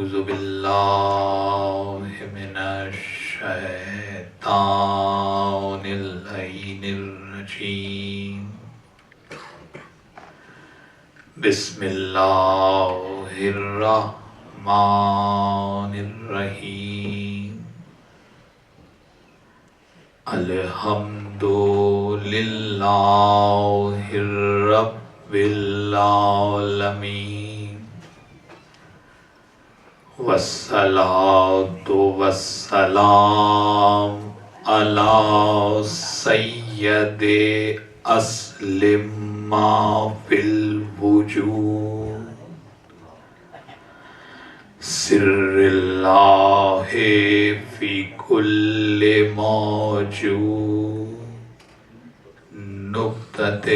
أعوذ بالله من الشيطان اللعين الرجيم بسم الله الرحمن الرحيم الحمد لله رب العالمين والصلاة والسلام على سيد أصل ما في الوجود سر الله في كل موجود نقطة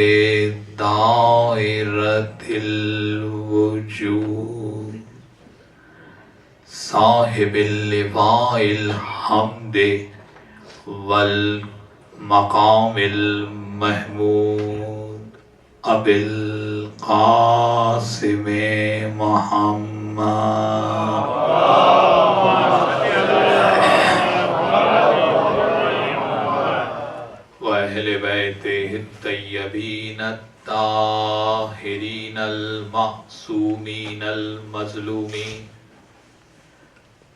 دائرة الوجود صاحب اللواء الحمد والمقام المحمود أبي القاسم محمد وأهل بيته الطيبين الطاهرين المعصومين المظلومين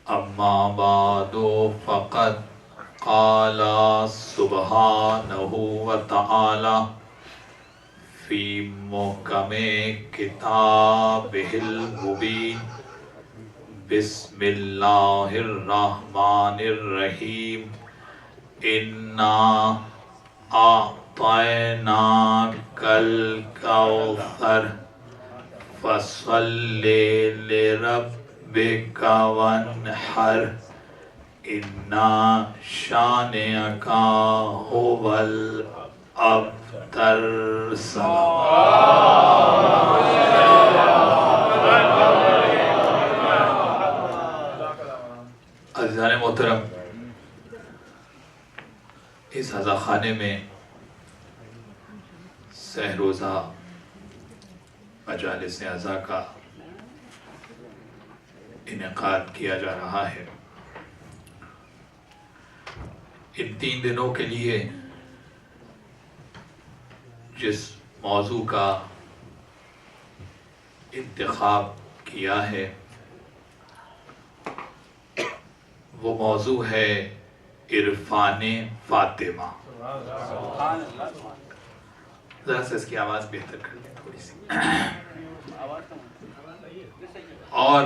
أما بعد فقد قال سبحانه وتعالى في محكم كتابه المبين بسم الله الرحمن الرحيم إنا أعطيناك الكوثر فصل لربك وانحر إن شانئك هو الأبتر عزیزان محترم، اس عزا خانے میں سہ روزہ مجالس عزا کا انعقاد کیا جا رہا ہے۔ ان 3 دنوں کے لیے جس موضوع کا انتخاب کیا ہے وہ موضوع ہے عرفان فاطمہ۔ ذرا سے اس کی آواز بہتر کر دیں تھوڑی سی۔ اور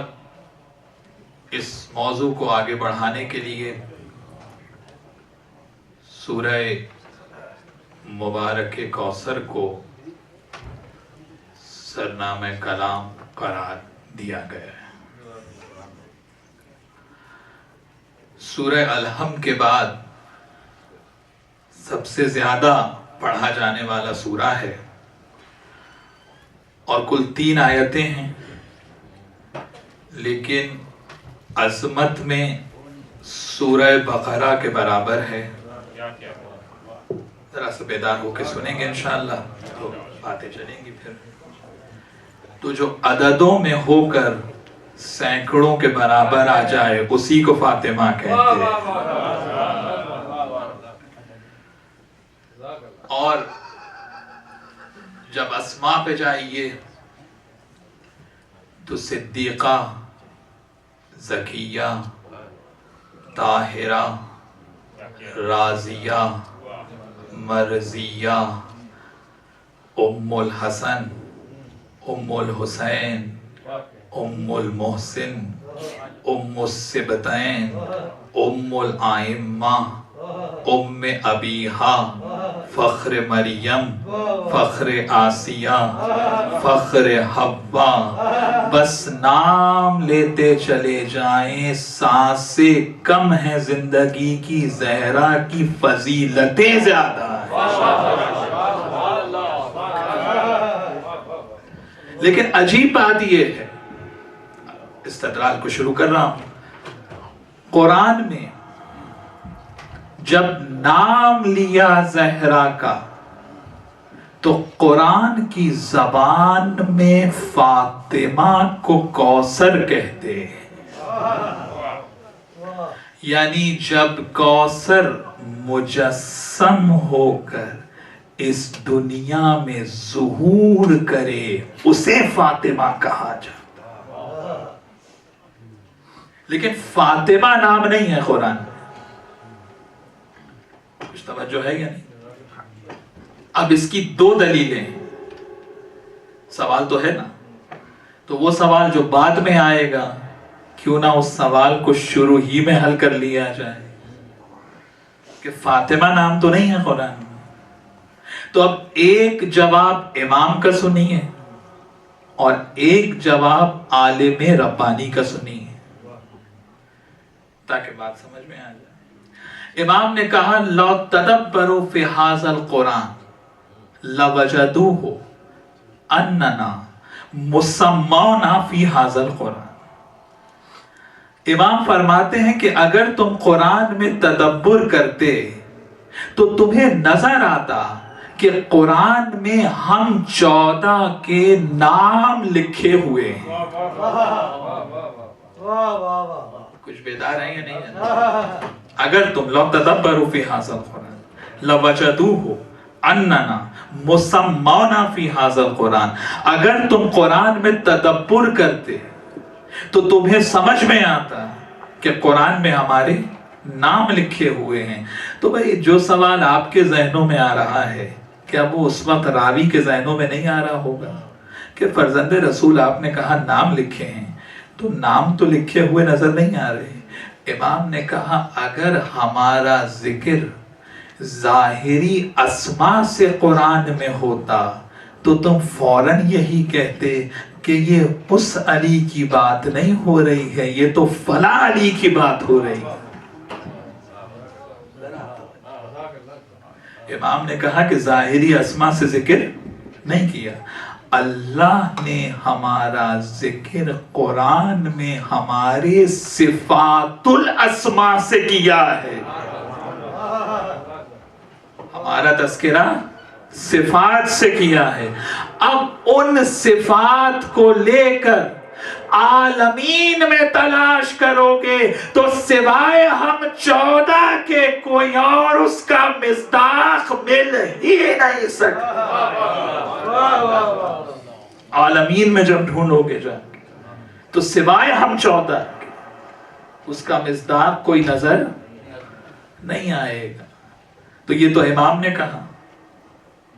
اس موضوع کو آگے بڑھانے کے لیے سورہ مبارک کوثر کو سرنامہ کلام قرار دیا گیا ہے۔ سورہ الحمد کے بعد سب سے زیادہ پڑھا جانے والا سورہ ہے اور کل 3 آیتیں ہیں، لیکن عظمت میں سورہ بقرہ کے برابر ہے۔ ذرا سے بیدار ہو کے سنیں گے انشاءاللہ تو باتیں چلیں گی۔ پھر تو جو عددوں میں ہو کر سینکڑوں کے برابر آ جائے اسی کو فاطمہ کہتے ہیں۔ اور جب اسماء پہ جائیے تو صدیقہ، زکیہ، طاہرہ، راضیہ، مرضیہ، ام الحسن، ام الحسین، ام المحسن، ام السبتین، ام الائمہ، ام ابیہا، فخر مریم، فخر آسیہ، فخر حوا، بس نام لیتے چلے جائیں سانسیں کم ہیں زندگی کی، زہرا کی فضیلتیں زیادہ ہیں۔ لیکن عجیب بات یہ ہے، استدلال کو شروع کر رہا ہوں، قرآن میں جب نام لیا زہرا کا تو قرآن کی زبان میں فاطمہ کو کوثر کہتے ہیں۔ یعنی جب کوثر مجسم ہو کر اس دنیا میں ظہور کرے اسے فاطمہ کہا جاتا. لیکن فاطمہ نام نہیں ہے قرآن میں. کچھ توجہ ہے یا نہیں؟ اب اس کی دو دلیلیں. سوال تو ہے نا، تو وہ سوال جو بعد میں آئے گا کیوں نہ اس سوال کو شروع ہی میں حل کر لیا جائے کہ فاطمہ نام تو نہیں ہے قرآن میں. تو اب ایک جواب امام کا سنیے اور ایک جواب عالم ربانی کا سنیے تاکہ بات سمجھ میں آ جائے. امام نے کہا لو تدبروا فی ھذا القرآن لوجدوہ اننا مسمون فی ھذا القرآن. امام فرماتے ہیں کہ اگر تم قرآن میں تدبر کرتے تو تمہیں نظر آتا کہ قرآن میں ہم 14 کے نام لکھے ہوئے ہیں. کچھ بیدار ہیں یا نہیں؟ اگر تم لو تدبروا فی ھذا القرآن لوجدوہ اننا مسمون فی ھذا القرآن. اگر تم قرآن میں تدبر کرتے تو تمہیں سمجھ میں آتا کہ قرآن میں ہمارے نام لکھے ہوئے ہیں. تو بھئی جو سوال آپ کے ذہنوں میں آ رہا ہے کیا وہ اس وقت راوی کے ذہنوں میں نہیں آ رہا ہوگا کہ فرزند رسول آپ نے کہا نام لکھے ہیں تو نام تو لکھے ہوئے نظر نہیں آ رہے. امام نے کہا اگر ہمارا ذکر ظاہری اسماء سے قرآن میں ہوتا تو تم فوراً یہی کہتے کہ یہ اس علی کی بات نہیں ہو رہی ہے، یہ تو فلاں علی کی بات ہو رہی ہے. امام نے کہا کہ ظاہری اسماء سے ذکر نہیں کیا. اللہ نے ہمارا ذکر قرآن میں ہمارے صفات الاسماء سے کیا ہے. ہمارا تذکرہ صفات سے کیا ہے. اب ان صفات کو لے کر عالمین میں تلاش کرو گے تو سوائے ہم 14 کے کوئی اور اس کا مصداق مل ہی نہیں سکتا. عالمین میں جب ڈھونڈو گے جا کے تو سوائے ہم 14 کے اس کا مصداق کوئی نظر نہیں آئے گا. تو یہ تو امام نے کہا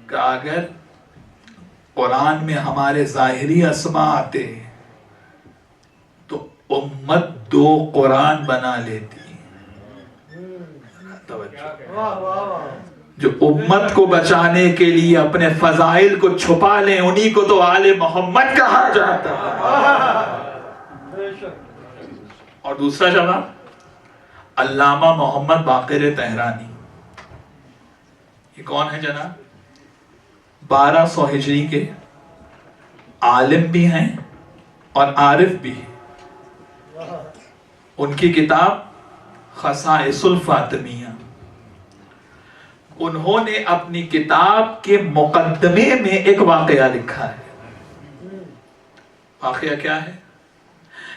کہ اگر قرآن میں ہمارے ظاہری اسماء آتے تو امت 2 قرآن بنا لیتی. جو امت کو بچانے کے لیے اپنے فضائل کو چھپا لیں انہی کو تو آل محمد کہا جاتا. اور دوسرا جواب علامہ محمد باقر تہرانی. یہ کون ہے جناب؟ 1200 ہجری کے عالم بھی ہیں اور عارف بھی ہیں. ان کی کتاب خصائص الفاطمیہ، انہوں نے اپنی کتاب کے مقدمے میں ایک واقعہ لکھا ہے. واقعہ کیا ہے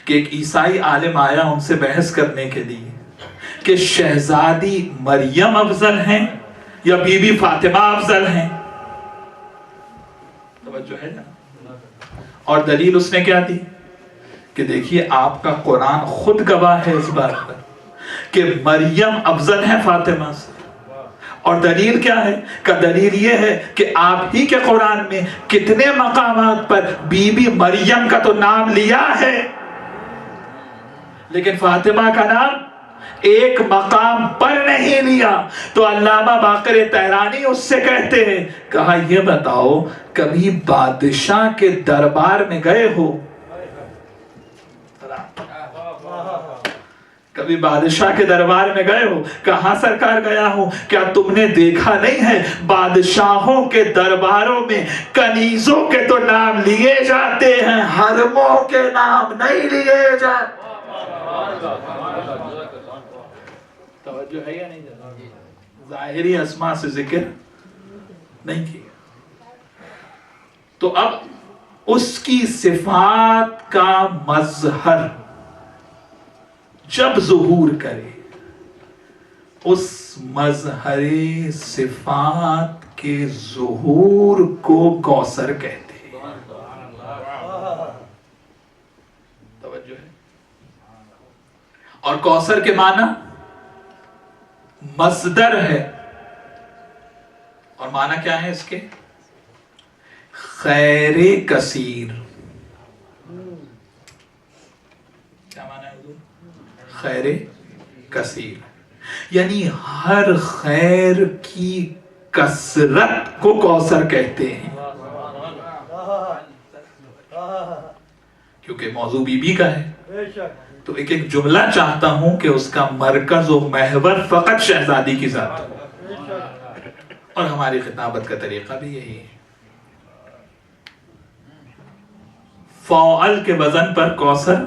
کہ ایک عیسائی عالم آیا ان سے بحث کرنے کے لیے کہ شہزادی مریم افضل ہیں یا بی بی فاطمہ افضل ہیں. توجہ ہے نا؟ اور دلیل اس نے کیا دی کہ دیکھیے آپ کا قرآن خود گواہ ہے اس بات پر کہ مریم افضل ہے فاطمہ سے. اور دلیل کیا ہے؟ کہ دلیل یہ ہے کہ آپ ہی کے قرآن میں کتنے مقامات پر بی بی مریم کا تو نام لیا ہے لیکن فاطمہ کا نام ایک مقام پر نہیں لیا. تو علامہ باقر تہرانی اس سے کہتے ہیں، کہا یہ بتاؤ کبھی بادشاہ کے دربار میں گئے ہو؟ کبھی بادشاہ کے دربار میں گئے ہو؟ کہاں سرکار گیا ہوں. کیا تم نے دیکھا نہیں ہے بادشاہوں کے درباروں میں کنیزوں کے تو نام لیے جاتے ہیں، حرموں کے نام نہیں لیے جاتے. توجہ ہے یا نہیں؟ ظاہری اسماء سے ذکر نہیں کیا. تو اب اس کی صفات کا مظہر جب ظہور کرے اس مظہر صفات کے ظہور کو کوثر کہتے ہیں. توجہ ہے. اور کوثر کے معنی مصدر ہے. اور معنی کیا ہے اس کے؟ خیر کثیر. کیا معنی ہے حضور؟ خیر کثیر، یعنی ہر خیر کی کثرت کو کوثر کہتے ہیں. کیونکہ موضوع بی بی کا ہے تو ایک ایک جملہ چاہتا ہوں کہ اس کا مرکز و محور فقط شہزادی کی ذات ہو، اور ہماری خطابت کا طریقہ بھی یہی ہے. فاعل کے وزن پر کوثر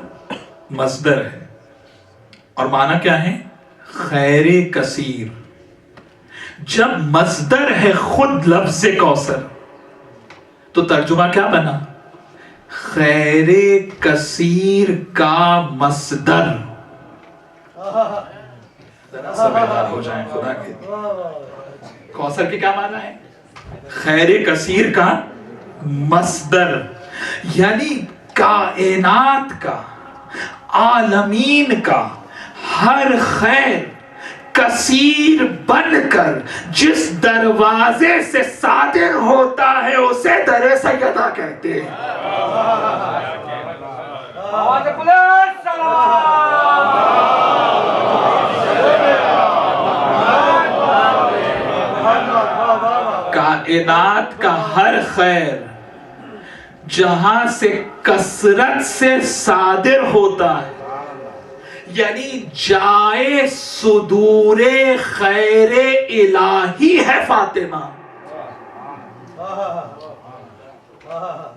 مصدر ہے، اور معنی کیا ہے؟ خیر کثیر. جب مصدر ہے خود لفظ کوثر تو ترجمہ کیا بنا؟ خیر کثیر کا مصدر. ذرا سمجھدار ہو جائیں خدا کے. کوثر کے کیا معنی ہے؟ خیر کثیر کا مصدر، یعنی کائنات کا، عالمین کا ہر خیر کثیر بن کر جس دروازے سے صادر ہوتا ہے اسے در سیدہ کہتے ہیں. کائنات کا ہر خیر جہاں سے کثرت سے صادر ہوتا ہے، یعنی جائے صدور خیر الہی ہے فاطمہ،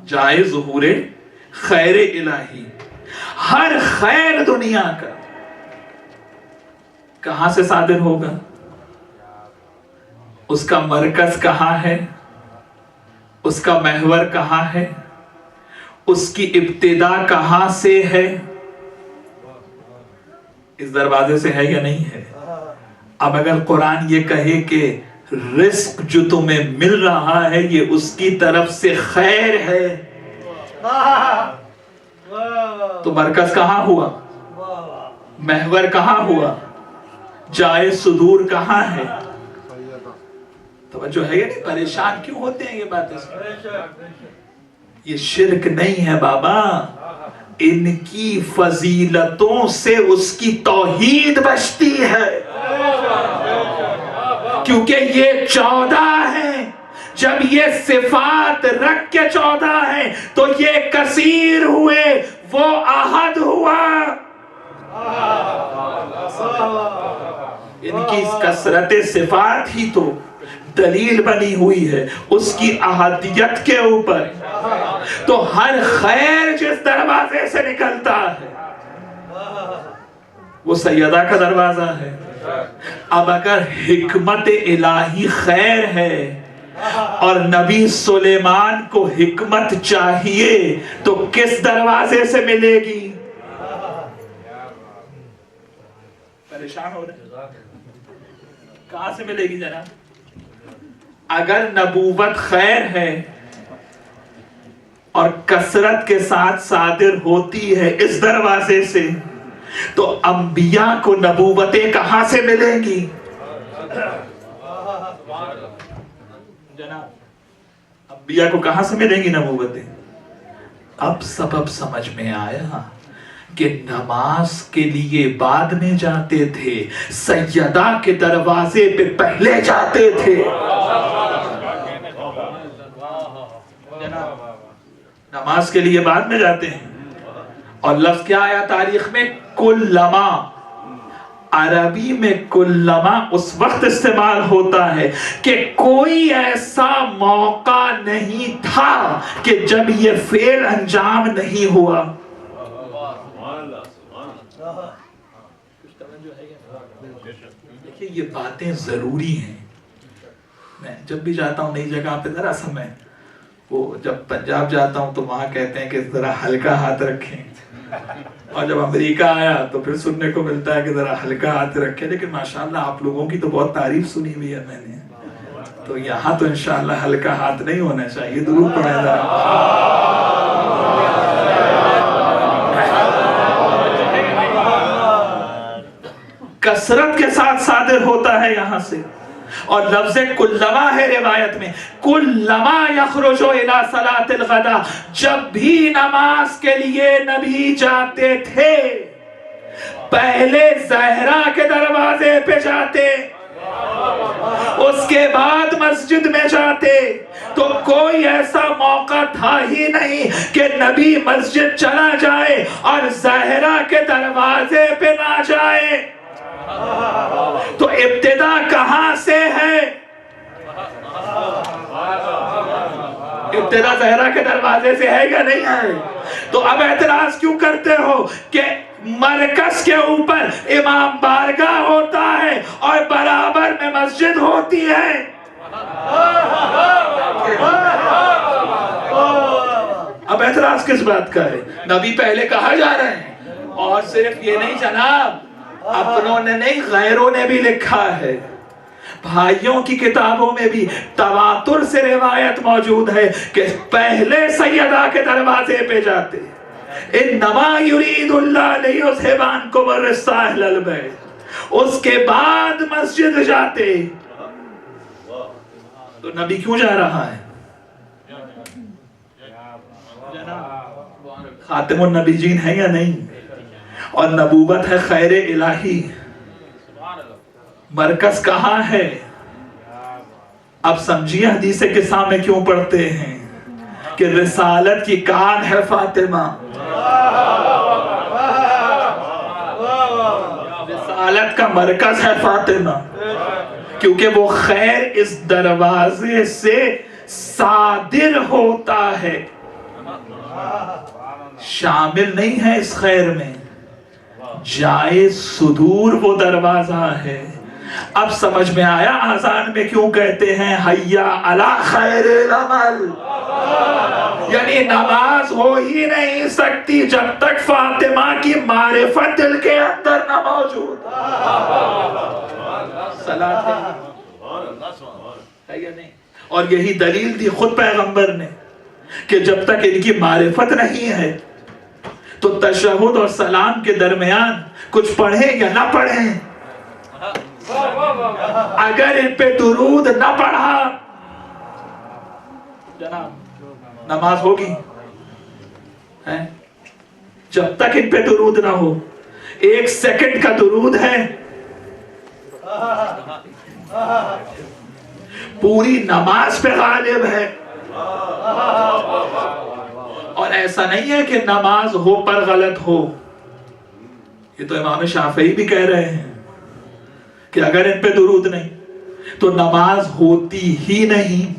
جائے ظہور خیر الہی. ہر خیر دنیا کا کہاں سے صادر ہوگا؟ اس کا مرکز کہاں ہے؟ اس کا محور کہاں ہے؟ اس کی ابتدا کہاں سے ہے؟ اس دروازے سے ہے یا نہیں ہے؟ اب اگر قرآن یہ کہے کہ رزق جو تمہیں مل رہا ہے یہ اس کی طرف سے خیر ہے، تو مرکز کہاں ہوا؟ محور کہاں ہوا؟ جائے صدور کہاں ہے؟ توجہ ہے یا نہیں؟ پریشان کیوں ہوتے ہیں یہ باتیں؟ یہ شرک نہیں ہے بابا، ان کی فضیلتوں سے اس کی توحید بچتی ہے، کیونکہ یہ 14 ہیں. جب یہ صفات رکھ کے 14 ہیں تو یہ کثیر ہوئے، وہ احد ہوا. ان کی کثرت صفات ہی تو دلیل بنی ہوئی ہے اس کی احدیت کے اوپر. تو ہر خیر جس دروازے سے نکلتا ہے وہ سیدہ کا دروازہ ہے. اب اگر حکمت الہی خیر ہے اور نبی سلیمان کو حکمت چاہیے تو کس دروازے سے ملے گی؟ پریشان ہو رہے کہاں سے ملے گی جناب؟ اگر نبوت خیر ہے اور کثرت کے ساتھ صادر ہوتی ہے اس دروازے سے تو انبیاء کو نبوتیں کہاں سے ملیں گی؟ جناب انبیاء کو کہاں سے ملیں گی نبوتیں؟ اب سبب سمجھ میں آیا کہ نماز کے لیے بعد میں جاتے تھے، سیدہ کے دروازے پہ پہلے جاتے تھے. نماز کے لیے بعد میں جاتے ہیں. اور لفظ کیا آیا تاریخ میں؟ کلما. عربی میں کلما اس وقت استعمال ہوتا ہے کہ کوئی ایسا موقع نہیں تھا کہ جب یہ فعل انجام نہیں ہوا. دیکھیے یہ باتیں ضروری ہیں. میں جب بھی جاتا ہوں نئی جگہ پہ ذرا سا میں وہ جب پنجاب جاتا ہوں تو وہاں کہتے ہیں کہ ذرا ہلکا ہاتھ رکھیں. اور جب امریکہ آیا تو پھر سننے کو ملتا ہے کہ ذرا ہلکا ہاتھ رکھے، لیکن ماشاءاللہ آپ لوگوں کی تو بہت تعریف سنی ہوئی ہے میں نے، تو یہاں تو انشاءاللہ ہلکا ہاتھ نہیں ہونا چاہیے. درود پڑھیں ذرا. کثرت کے ساتھ صادر ہوتا ہے یہاں سے. اور لفظ کلما ہے روایت میں، کلما یخرج الی صلاۃ الغداء، جب بھی نماز کے لیے نبی جاتے تھے پہلے زہرا کے دروازے پہ جاتے، اس کے بعد مسجد میں جاتے. تو کوئی ایسا موقع تھا ہی نہیں کہ نبی مسجد چلا جائے اور زہرا کے دروازے پہ نہ جائے. تو ابتدا کہاں سے ہے؟ ابتدا زہرا کے دروازے سے ہے یا نہیں ہے؟ تو اب اعتراض کیوں کرتے ہو کہ مرکز کے اوپر امام بارگاہ ہوتا ہے اور برابر میں مسجد ہوتی ہے؟ اب اعتراض کس بات کا ہے؟ نبی پہلے کہا جا رہے ہیں. اور صرف یہ نہیں جناب، اپنوں نے نہیں غیروں نے بھی لکھا ہے. بھائیوں کی کتابوں میں بھی تواتر سے روایت موجود ہے کہ پہلے سیدہ کے دروازے پہ جاتے، انما یرید اللہ لیذھب عنکم الرجس اہل البیت، اس کے بعد مسجد جاتے. تو نبی کیوں جا رہا ہے؟ خاتم النبیین ہے یا نہیں؟ اور نبوت ہے خیر الہی. مرکز کہاں ہے؟ اب سمجھیے حدیث قصہ میں کیوں پڑھتے ہیں کہ رسالت کی کان ہے فاطمہ، رسالت کا مرکز ہے فاطمہ، کیونکہ وہ خیر اس دروازے سے صادر ہوتا ہے، شامل نہیں ہے اس خیر میں. جائے صدور وہ دروازہ ہے. اب سمجھ میں آیا آذان میں کیوں کہتے ہیں حیا علی خیر العمل؟ یعنی نماز ہو ہی نہیں سکتی جب تک فاطمہ کی معرفت دل کے اندر نہ موجود صلاۃ ہے یا نہیں. اور یہی دلیل دی خود پیغمبر نے کہ جب تک ان کی معرفت نہیں ہے تو تشہد اور سلام کے درمیان کچھ پڑھیں یا نہ پڑھیں، اگر ان پہ درود نہ پڑھا جناب نماز ہوگی؟ جب تک ان پہ درود نہ ہو. 1 سیکنڈ کا درود ہے پوری نماز پہ غالب ہے. اور ایسا نہیں ہے کہ نماز ہو پر غلط ہو. یہ تو امام شافعی بھی کہہ رہے ہیں کہ اگر ان پہ درود نہیں تو نماز ہوتی ہی نہیں.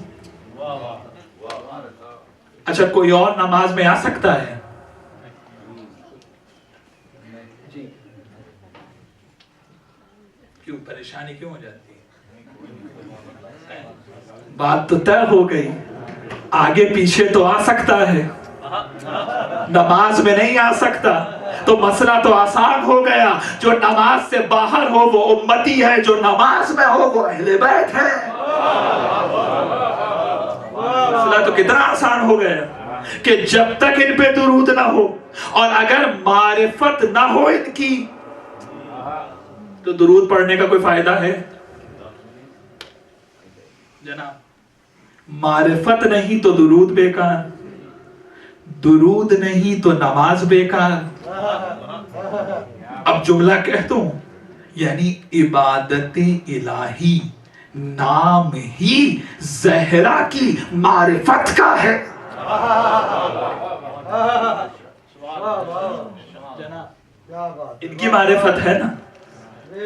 اچھا کوئی اور نماز میں آ سکتا ہے؟ کیوں پریشانی کیوں ہو جاتی ہے؟ بات تو طے ہو گئی، آگے پیچھے تو آ سکتا ہے، نماز میں نہیں آ سکتا. تو مسئلہ تو آسان ہو گیا، جو نماز سے باہر ہو وہ امتی ہے، جو نماز میں ہو وہ اہل بیت ہے. مسئلہ تو کتنا آسان ہو گیا کہ جب تک ان پہ درود نہ ہو اور اگر معرفت نہ ہو ان کی تو درود پڑھنے کا کوئی فائدہ ہے جناب؟ معرفت نہیں تو درود بیکار، درود نہیں تو نماز بیکار. اب جملہ کہتا ہوں، یعنی عبادت الہی نام ہی زہرا کی معرفت کا ہے. ان کی معرفت ہے نا،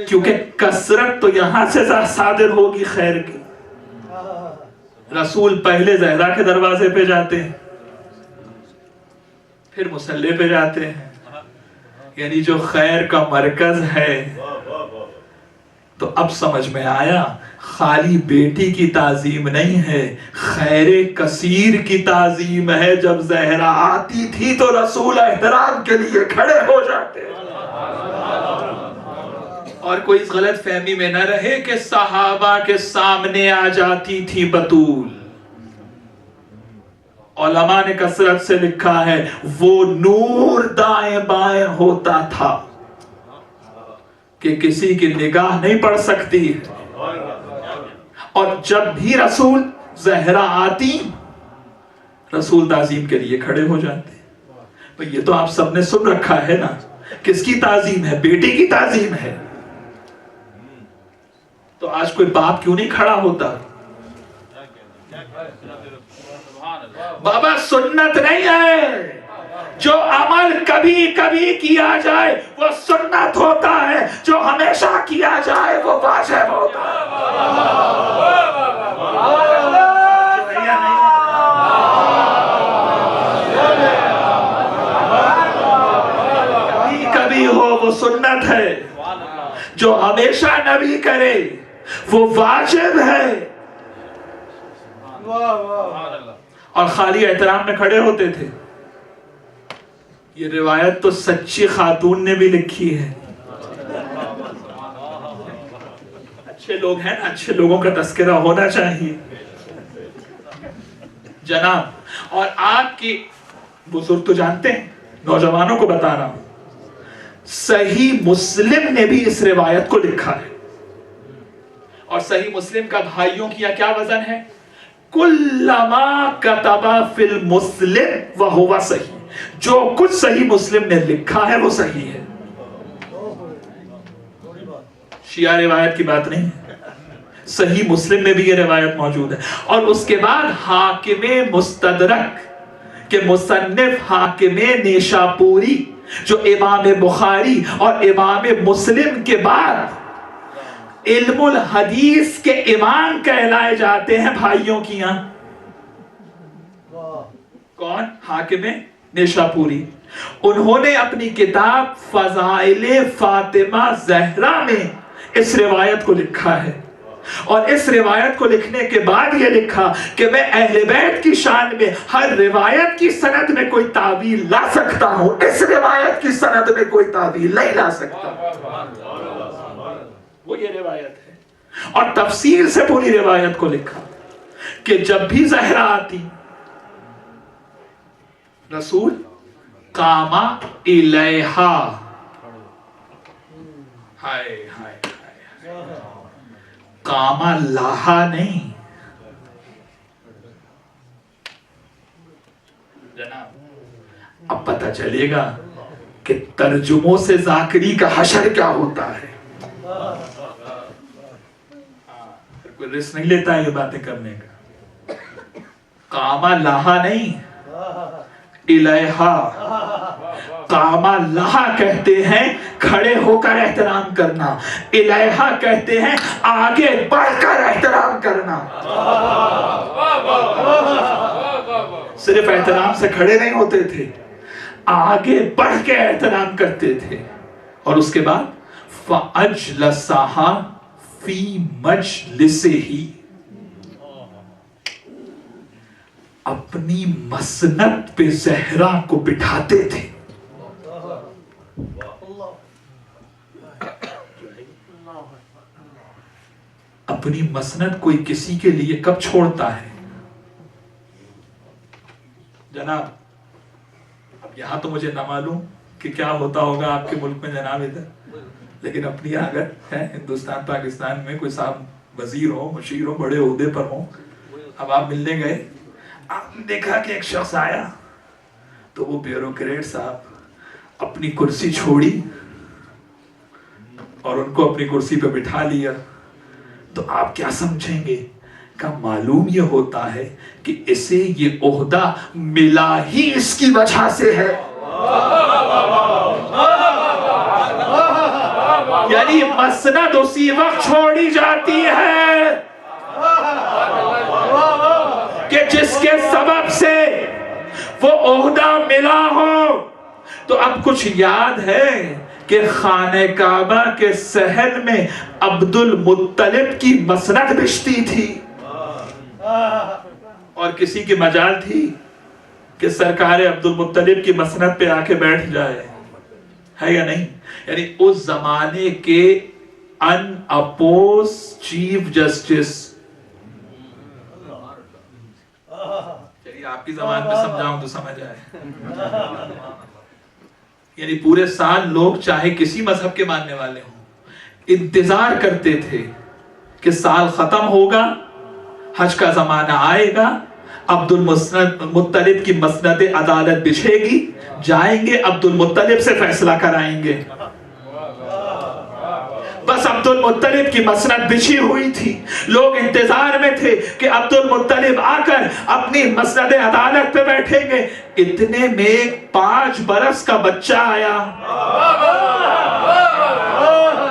کیونکہ کثرت تو یہاں سے صادر ہوگی خیر کی. رسول پہلے زہرا کے دروازے پہ جاتے ہیں، پھر مصلی پہ جاتے ہیں. یعنی جو خیر کا مرکز ہے تو اب سمجھ میں آیا خالی بیٹی کی تعظیم نہیں ہے، خیر کثیر کی تعظیم ہے۔ جب زہرا آتی تھی تو رسول احترام کے لیے کھڑے ہو جاتے۔ اور کوئی اس غلط فہمی میں نہ رہے کہ صحابہ کے سامنے آ جاتی تھی بطول۔ علماء نے کثرت سے لکھا ہے وہ نور دائیں بائیں ہوتا تھا کہ کسی کی نگاہ نہیں پڑ سکتی، اور جب بھی رسول زہرا آتی رسول تعظیم کے لیے کھڑے ہو جاتے۔ یہ تو آپ سب نے سن رکھا ہے نا، کس کی تعظیم ہے؟ بیٹی کی تعظیم ہے۔ تو آج کوئی باپ کیوں نہیں کھڑا ہوتا؟ بابا سنت نہیں ہے، جو عمل کبھی کبھی کیا جائے وہ سنت ہوتا ہے، جو ہمیشہ کیا جائے وہ واجب ہوتا ہے۔ کبھی کبھی ہو وہ سنت ہے، جو ہمیشہ نبی کرے وہ واجب ہے۔ اور خالی احترام میں کھڑے ہوتے تھے۔ یہ روایت تو سچی خاتون نے بھی لکھی ہے۔ اچھے لوگ ہیں نا، اچھے لوگوں کا تذکرہ ہونا چاہیے جناب۔ اور آپ کی بزرگ تو جانتے ہیں، نوجوانوں کو بتا رہا ہوں، صحیح مسلم نے بھی اس روایت کو لکھا ہے۔ اور صحیح مسلم کا بھائیوں کیا کیا وزن ہے؟ کلما کتب فی المسلم وہو صحیح، جو کچھ صحیح مسلم نے لکھا ہے وہ صحیح ہے۔ شیعہ روایت کی بات نہیں، صحیح مسلم میں بھی یہ روایت موجود ہے۔ اور اس کے بعد حاکم مستدرک کے مصنف حاکم نیشاپوری، جو امام بخاری اور امام مسلم کے بعد علم الحدیث کے امام کہلائے جاتے ہیں بھائیوں کی یہاں۔ کون؟ حاکم نیشاپوری۔ انہوں نے اپنی کتاب فضائل فاطمہ زہرا میں اس روایت کو لکھا ہے، اور اس روایت کو لکھنے کے بعد یہ لکھا کہ میں اہل بیت کی شان میں ہر روایت کی سند میں کوئی تعویل لا سکتا ہوں، اس روایت کی سند میں کوئی تعویل نہیں لا سکتا۔ وہ یہ روایت ہے، اور تفصیل سے پوری روایت کو لکھا کہ جب بھی زہرا آتی رسول قاما الیہا، ہائے ہائے قاما لاہا نہیں جناب۔ اب پتہ چلے گا کہ ترجموں سے ذاکری کا حشر کیا ہوتا ہے۔ کوئی رسک نہیں لیتا ہے یہ باتیں کرنے کا۔ قاما لاہا نہیں، الیہا۔ قاما لاہا کہتے ہیں کھڑے ہو کر احترام کرنا، الیہا کہتے ہیں آگے بڑھ کر احترام کرنا۔ صرف احترام سے کھڑے نہیں ہوتے تھے، آگے بڑھ کے احترام کرتے تھے۔ اور اس کے بعد فَأَجْلَسَهَا فِي مَجْلِسِهِ، اپنی مسند پہ زہرا کو بٹھاتے تھے۔ اپنی مسند کوئی کسی کے لیے کب چھوڑتا ہے جناب؟ اب یہاں تو مجھے نہ معلوم کہ کیا ہوتا ہوگا آپ کے ملک میں جناب ادھر، لیکن اپنی اگر ہے ہندوستان پاکستان میں کوئی صاحب وزیر ہو، مشیر ہو، بڑے عہدے پر ہوں، اب آپ ملنے گئے، آپ نے دیکھا کہ ایک شخص آیا تو وہ بیوروکریٹ صاحب اپنی کرسی چھوڑی اور ان کو اپنی کرسی پہ بٹھا لیا، تو آپ کیا سمجھیں گے؟ کہ معلوم یہ ہوتا ہے کہ اسے یہ عہدہ ملا ہی اس کی وجہ سے ہے۔ یعنی مسند اسی وقت چھوڑی جاتی ہے کہ جس کے سبب سے وہ عہدہ ملا ہو۔ تو اب کچھ یاد ہے کہ خانہ کعبہ کے صحن میں عبد المطلب کی مسند بچتی تھی، اور کسی کی مجال تھی کہ سرکار عبد المطلب کی مسند پہ آ کے بیٹھ جائے؟ ہے یا نہیں؟ یعنی اس زمانے کے ان اپوز چیف جسٹس، چلیے آپ کی زبان میں سمجھاؤں تو سمجھ آئے، یعنی پورے سال لوگ چاہے کسی مذہب کے ماننے والے ہوں انتظار کرتے تھے کہ سال ختم ہوگا، حج کا زمانہ آئے گا، عبد المطلب کی مسند عدالت بچھے گی، جائیں گے عبد المطلب سے فیصلہ کرائیں گے۔ بس عبد المطلب کی مسند بچھی ہوئی تھی، لوگ انتظار میں تھے کہ عبد المطلب آ کر اپنی مسند عدالت پہ بیٹھیں گے۔ اتنے میں 5 برس کا بچہ آیا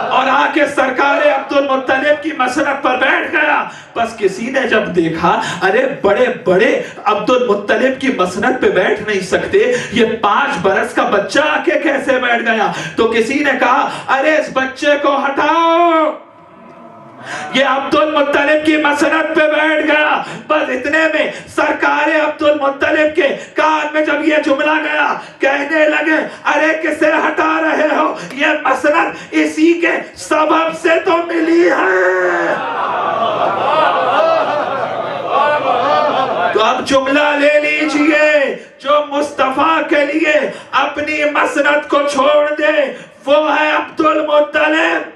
اور آ کے سرکار عبد المطلب کی مسند پر بیٹھ گیا۔ بس کسی نے جب دیکھا ارے بڑے بڑے عبد المطلب کی مسند پہ بیٹھ نہیں سکتے، یہ 5 برس کا بچہ آ کے کیسے بیٹھ گیا؟ تو کسی نے کہا ارے اس بچے کو ہٹاؤ، یہ عبد المطلب کی مسند پہ بیٹھ گیا۔ بس اتنے میں سرکار عبد المطلب کے کان میں جب یہ جملہ گیا، کہنے لگے ارے کسے ہٹا رہے ہو؟ یہ مسند اسی کے سبب سے تو ملی ہے۔ تو اب جملہ لے لیجئے، جو مصطفیٰ کے لیے اپنی مسند کو چھوڑ دے وہ ہے عبد المطلب،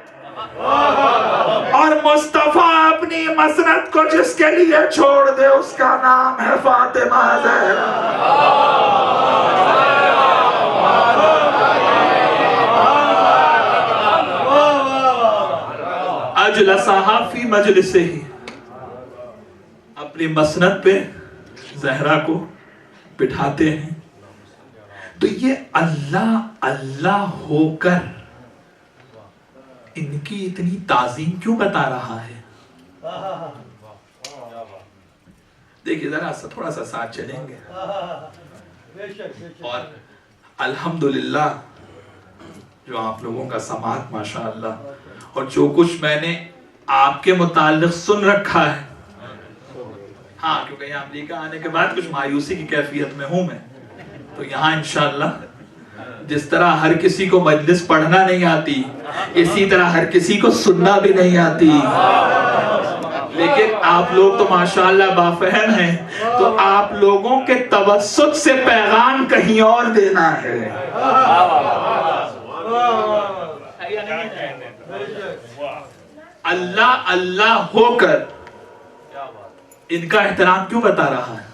اور مصطفیٰ اپنی مسند کو جس کے لیے چھوڑ دے اس کا نام ہے فاطمہ زہرا۔ اجلسہا فی مجلسہ ہی، اپنی مسند پہ زہرا کو بٹھاتے ہیں۔ تو یہ اللہ اللہ ہو کر ان کی اتنی تعظیم کیوں بتا رہا ہے؟ دیکھیے ذرا تھوڑا سا ساتھ چلیں گے، اور الحمدللہ جو آپ لوگوں کا سماعت ماشاءاللہ، اور جو کچھ میں نے آپ کے متعلق سن رکھا ہے، ہاں کیونکہ یہاں امریکہ آنے کے بعد کچھ مایوسی کی کیفیت میں ہوں میں، تو یہاں انشاءاللہ جس طرح ہر کسی کو مجلس پڑھنا نہیں آتی، اسی طرح ہر کسی کو سننا بھی نہیں آتی، لیکن آپ لوگ تو ماشاءاللہ بافہم ہیں، تو آپ لوگوں کے توسط سے پیغام کہیں اور دینا ہے۔ اللہ اللہ ہو کر ان کا احترام کیوں بتا رہا ہے؟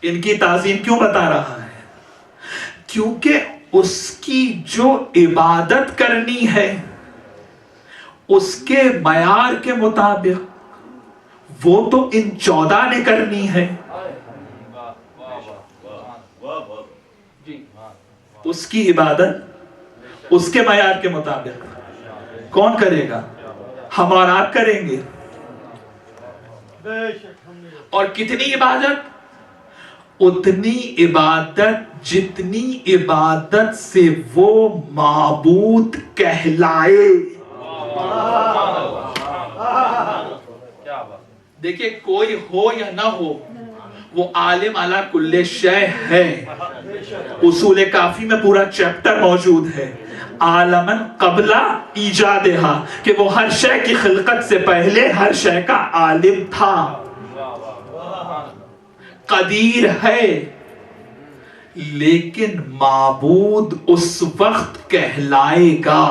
ان کی تعظیم کیوں بتا رہا ہے؟ کیونکہ اس کی جو عبادت کرنی ہے اس کے معیار کے مطابق وہ تو ان 14 نے کرنی ہے۔ اس کی عبادت اس کے معیار کے مطابق کون کرے گا؟ ہم اور آپ کریں گے۔ اور کتنی عبادت؟ اتنی عبادت جتنی عبادت سے وہ معبود کہلائے۔ دیکھیں کوئی ہو یا نہ ہو وہ عالم علی کل شے ہے۔ اصول کافی میں پورا چیپٹر موجود ہے، عالماً قبل ایجادہا، کہ وہ ہر شے کی خلقت سے پہلے ہر شے کا عالم تھا، قدیر ہے، لیکن معبود اس وقت کہلائے گا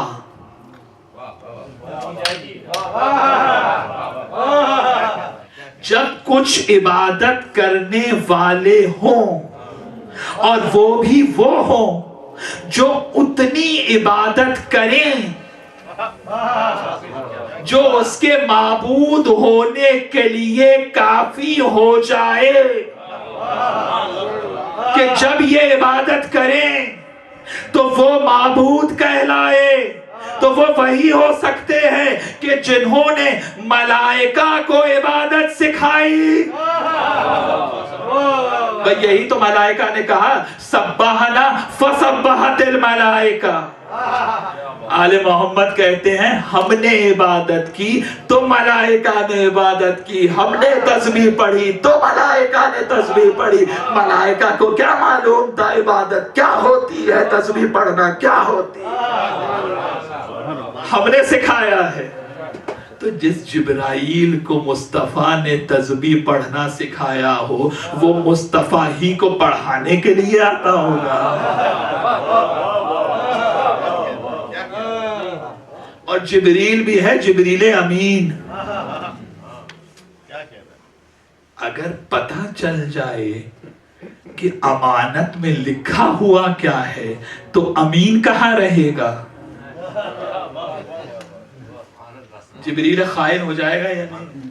جب کچھ عبادت کرنے والے ہوں، اور وہ بھی وہ ہوں جو اتنی عبادت کریں جو اس کے معبود ہونے کے لیے کافی ہو جائے، کہ جب یہ عبادت کریں تو وہ معبود کہلائے۔ تو وہ وہی ہو سکتے ہیں کہ جنہوں نے ملائکہ کو عبادت سکھائی۔ یہی تو ملائکہ نے کہا سبحنا فسبحت الملائکہ، آل محمد کہتے ہیں ہم نے عبادت کی تو ملائکہ نے عبادت کی، ہم نے تسبیح پڑھی تو ملائکہ نے تسبیح پڑھی۔ ملائکہ کو کیا معلوم تھا عبادت کیا ہوتی ہے، تسبیح پڑھنا کیا ہوتی ہے، ہم نے سکھایا ہے۔ تو جس جبرائیل کو مصطفیٰ نے تسبیح پڑھنا سکھایا ہو وہ مصطفیٰ ہی کو پڑھانے کے لیے آتا ہوگا۔ اور جبریل بھی ہے جبریل امین، اگر پتہ چل جائے کہ امانت میں لکھا ہوا کیا ہے تو امین کہاں رہے گا؟ جبریل خائن ہو جائے گا یا نہیں؟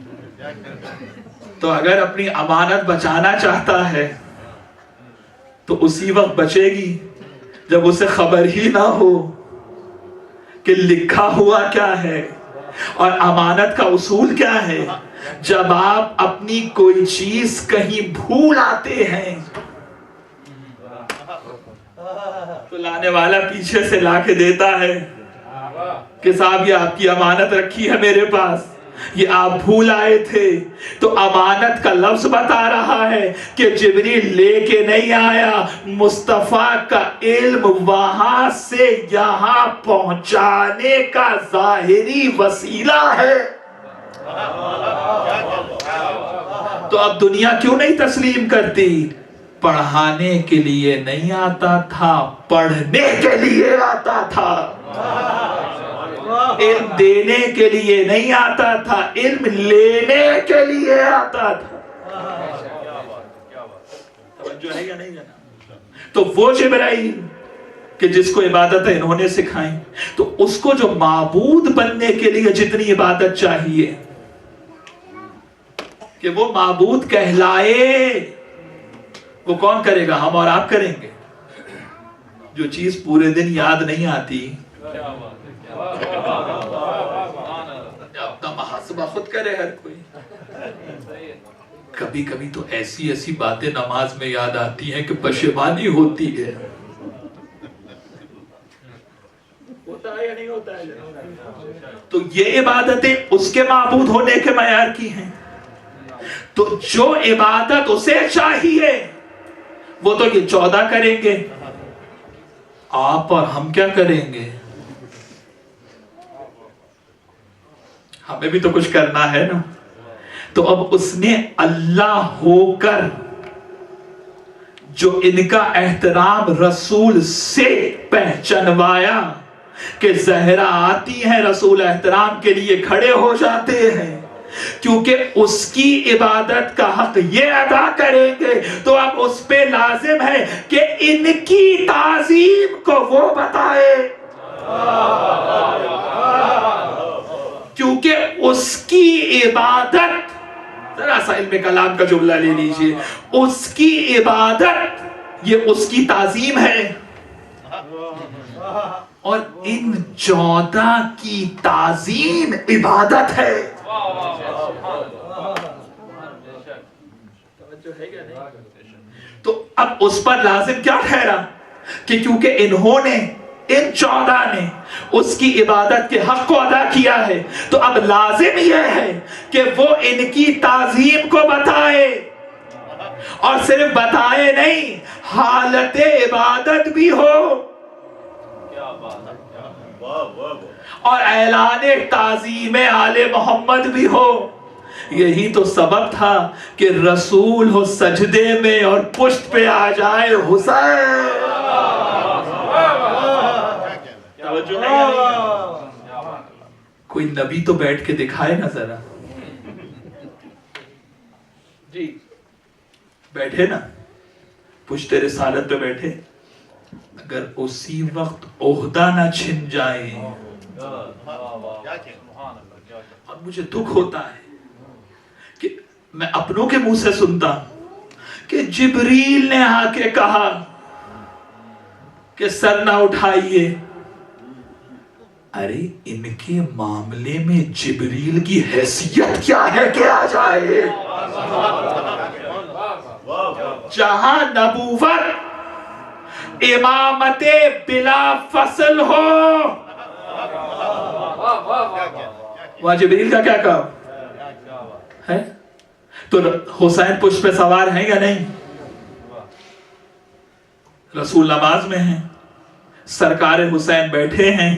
تو اگر اپنی امانت بچانا چاہتا ہے تو اسی وقت بچے گی جب اسے خبر ہی نہ ہو کہ لکھا ہوا کیا ہے اور امانت کا اصول کیا ہے۔ جب آپ اپنی کوئی چیز کہیں بھول آتے ہیں تو لانے والا پیچھے سے لا کے دیتا ہے کہ صاحب یہ آپ کی امانت رکھی ہے میرے پاس، یہ آپ بھول آئے تھے۔ تو امانت کا لفظ بتا رہا ہے کہ جبریل لے کے نہیں آیا، مصطفیٰ کا علم وہاں سے یہاں پہنچانے کا ظاہری وسیلہ ہے۔ تو اب دنیا کیوں نہیں تسلیم کرتی؟ پڑھانے کے لیے نہیں آتا تھا، پڑھنے کے لیے آتا تھا۔ علم دینے کے لیے نہیں آتا تھا، علم لینے کے لیے آتا تھا۔ توجہ ہے یا نہیں جناب؟ تو وہ جبرائیل کہ جس کو عبادت انہوں نے سکھائیں، تو اس کو جو معبود بننے کے لیے جتنی عبادت چاہیے کہ وہ معبود کہلائے، وہ کون کرے گا؟ ہم اور آپ کریں گے۔ جو چیز پورے دن یاد نہیں آتی اپنا محاسبہ خود کرے ہر کوئی۔ کبھی کبھی تو ایسی ایسی باتیں نماز میں یاد آتی ہیں کہ پشیمانی ہوتی ہے۔ ہوتا ہے یا نہیں ہوتا ہے؟ تو یہ عبادتیں اس کے معبود ہونے کے معیار کی ہیں۔ تو جو عبادت اسے چاہیے وہ تو یہ 14 کریں گے، آپ اور ہم کیا کریں گے؟ ہمیں بھی تو کچھ کرنا ہے نا۔ تو اب اس نے اللہ ہو کر جو ان کا احترام رسول سے پہچنوایا کہ زہرا آتی ہیں رسول احترام کے لیے کھڑے ہو جاتے ہیں، کیونکہ اس کی عبادت کا حق یہ ادا کریں گے تو اب اس پہ لازم ہے کہ ان کی تعظیم کو وہ بتائے، کیونکہ اس کی عبادت، ذرا سا علم کلام کا جملہ لے لیجئے، اس کی عبادت یہ اس کی تعظیم ہے، اور ان 14 کی تعظیم عبادت ہے۔ تو اب اس پر لازم کیا ٹھہرا کہ کیونکہ انہوں نے ان 14 نے اس کی عبادت کے حق کو ادا کیا ہے تو اب لازم یہ ہے کہ وہ ان کی تعظیم کو بتائے، اور صرف بتائے نہیں، حالت عبادت بھی ہو اور اعلان تعظیم آل محمد بھی ہو۔ یہی تو سبب تھا کہ رسول ہو سجدے میں اور پشت پہ آ جائے حسین۔ کوئی نبی تو بیٹھ کے دکھائے نا ذرا، جی بیٹھے نا پشت رسالت پہ بیٹھے، اگر اسی وقت عہدہ نہ چھن جائے۔ اب مجھے دکھ ہوتا ہے کہ میں اپنوں کے منہ سے سنتا ہوں کہ جبریل نے آ کے کہا کہ سر نہ اٹھائیے۔ ارے ان کے معاملے میں جبریل کی حیثیت کیا ہے کہ آ جائے؟ جہاں نبوت امامت بلا فصل ہو. وہاں جبریل کا کیا کام ہے؟ تو حسین پشت پہ سوار ہیں یا نہیں؟ رسول نماز میں ہیں، سرکار حسین بیٹھے ہیں.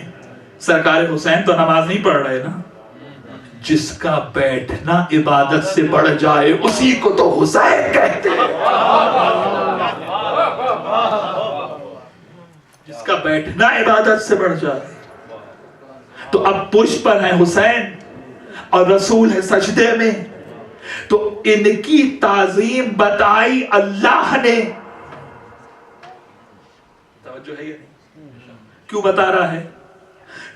سرکار حسین تو نماز نہیں پڑھ رہے نا. جس کا بیٹھنا عبادت سے بڑھ جائے اسی کو تو حسین کہتے ہیں. جس کا بیٹھنا عبادت سے بڑھ جائے. تو اب پشت پر ہیں حسین اور رسول ہے سجدے میں. تو ان کی تعظیم بتائی اللہ نے. توجہ ہے یا نہیں؟ کیوں بتا رہا ہے؟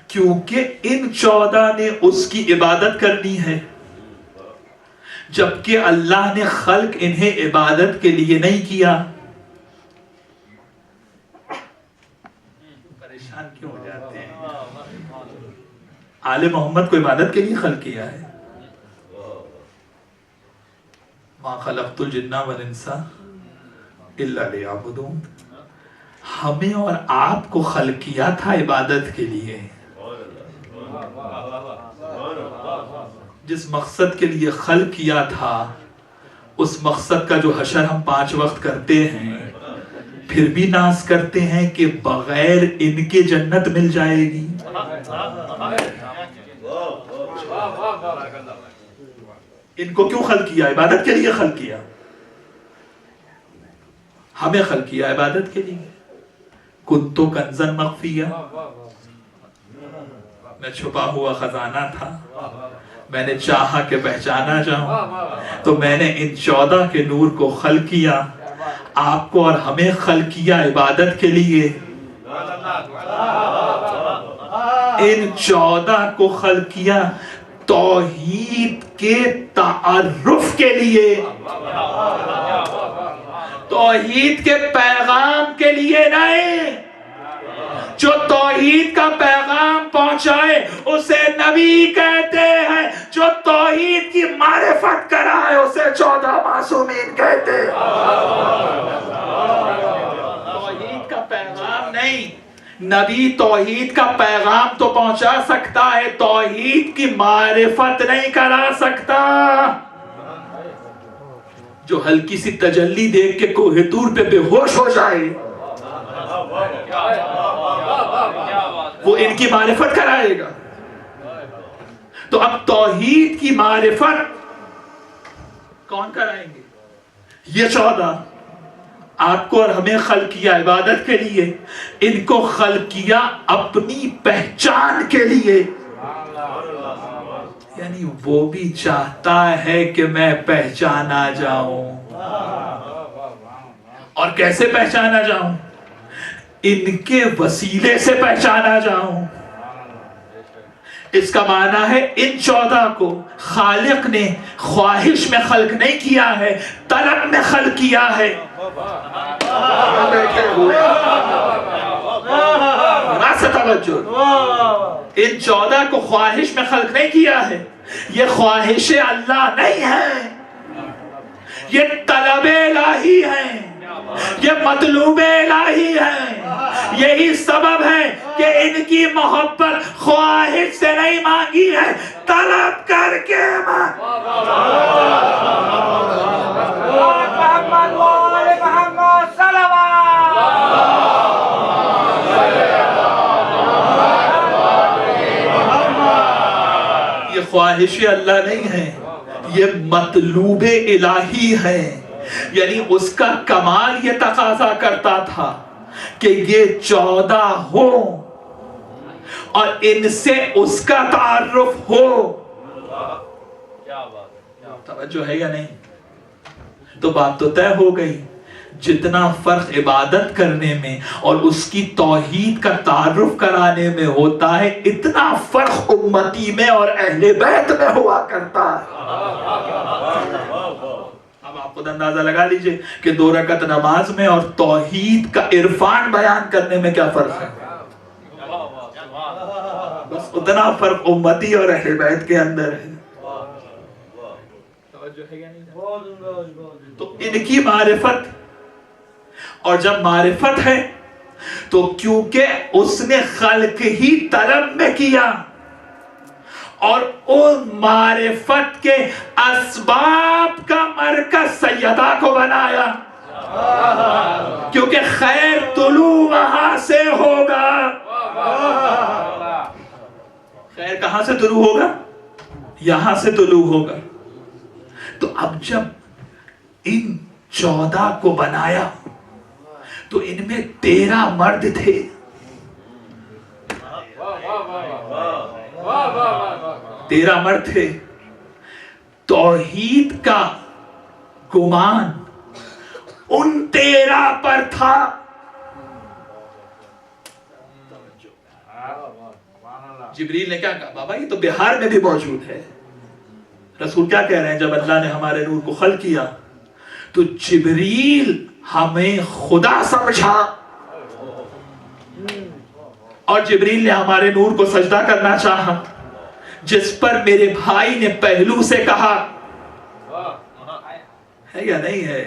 کیونکہ ان 14 نے اس کی عبادت کرنی ہے، جبکہ اللہ نے خلق انہیں عبادت کے لیے نہیں کیا. پریشان کیوں ہو جاتے ہیں؟ آل محمد کو عبادت کے لیے خلق کیا ہے. ما خلقت الجن والانس الا لیعبدون. ہمیں اور آپ کو خلق کیا تھا عبادت کے لیے. جس مقصد کے لیے خلق کیا تھا اس مقصد کا جو حشر ہم 5 وقت کرتے ہیں، پھر بھی ناز کرتے ہیں کہ بغیر ان کے جنت مل جائے گی. ان کو کیوں خلق کیا؟ عبادت کے لیے خلق کیا. ہمیں خلق کیا عبادت کے لیے. کنتو کنزا مخفیا، میں چھپا ہوا خزانہ تھا، میں نے چاہا کہ پہچانا جاؤں تو میں نے ان 14 کے نور کو خلق کیا. آپ کو اور ہمیں خلق کیا عبادت کے لیے. ان 14 کو خلق کیا توحید کے تعارف کے لیے، توحید کے پیغام کے لیے نہیں. جو توحید کا پیغام پہنچائے اسے نبی کہتے ہیں. جو توحید کی معرفت کرائے اسے 14 معصومین کہتے ہیں. توحید کا پیغام نہیں. نبی توحید کا پیغام تو پہنچا سکتا ہے، توحید کی معرفت نہیں کرا سکتا. جو ہلکی سی تجلی دیکھ کے کوہ طور پہ بے ہوش ہو جائے وہ ان کی معرفت کرائے گا. تو اب توحید کی معرفت کون کرائیں گے؟ یہ 14. آپ کو اور ہمیں خلق کیا عبادت کے لیے، ان کو خلق کیا اپنی پہچان کے لیے. یعنی وہ بھی چاہتا ہے کہ میں پہچانا جاؤں. اور کیسے پہچانا جاؤں؟ ان کے وسیلے سے پہچانا جاؤں. اس کا معنی ہے ان 14 کو خالق نے خواہش میں خلق نہیں کیا ہے، طلب میں خلق کیا ہے. توجہ. ان 14 کو خواہش میں خلق نہیں کیا ہے. یہ خواہش اللہ نہیں ہے، یہ طلب الہی ہے، یہ مطلوب الہی ہے. یہی سبب ہے کہ ان کی محبت خواہش سے نہیں مانگی ہے، طلب کر کے یہ خواہش اللہ نہیں ہے، یہ مطلوب الہی ہے. یعنی اس کا کمال یہ تقاضا کرتا تھا کہ یہ 14 ہو اور ان سے اس کا تعارف ہو. توجہ ہے یا نہیں؟ تو بات تو طے ہو گئی. جتنا فرق عبادت کرنے میں اور اس کی توحید کا تعارف کرانے میں ہوتا ہے، اتنا فرق امتی میں اور اہل بیت میں ہوا کرتا ہے. اب آپ خود اندازہ لگا لیجئے کہ 2 رکعت نماز میں اور توحید کا عرفان بیان کرنے میں کیا فرق ہے. بس اتنا فرق امتی اور اہل بیت کے اندر ہے. تو ان کی معرفت، اور جب معرفت ہے تو کیونکہ اس نے خلق ہی طلب میں کیا اور ان معرفت کے اسباب کا مرکز سیدہ کو بنایا، کیونکہ خیر طلوع وہاں سے ہوگا۔ خیر کہاں سے طلوع ہوگا؟ یہاں سے طلوع ہوگا۔ تو اب جب ان 14 کو بنایا تو ان میں 13 مرد تھے، 13 مرد تھے۔ توحید کا گمان ان 13 پر تھا۔ جبریل نے کیا کہا؟ بابا یہ تو بہار میں بھی موجود ہے۔ رسول کیا کہہ رہے ہیں؟ جب اللہ نے ہمارے نور کو خلق کیا تو جبریل ہمیں خدا سمجھا اور جبریل نے ہمارے نور کو سجدہ کرنا چاہا، جس پر میرے بھائی نے پہلو سے کہا ہے یا نہیں ہے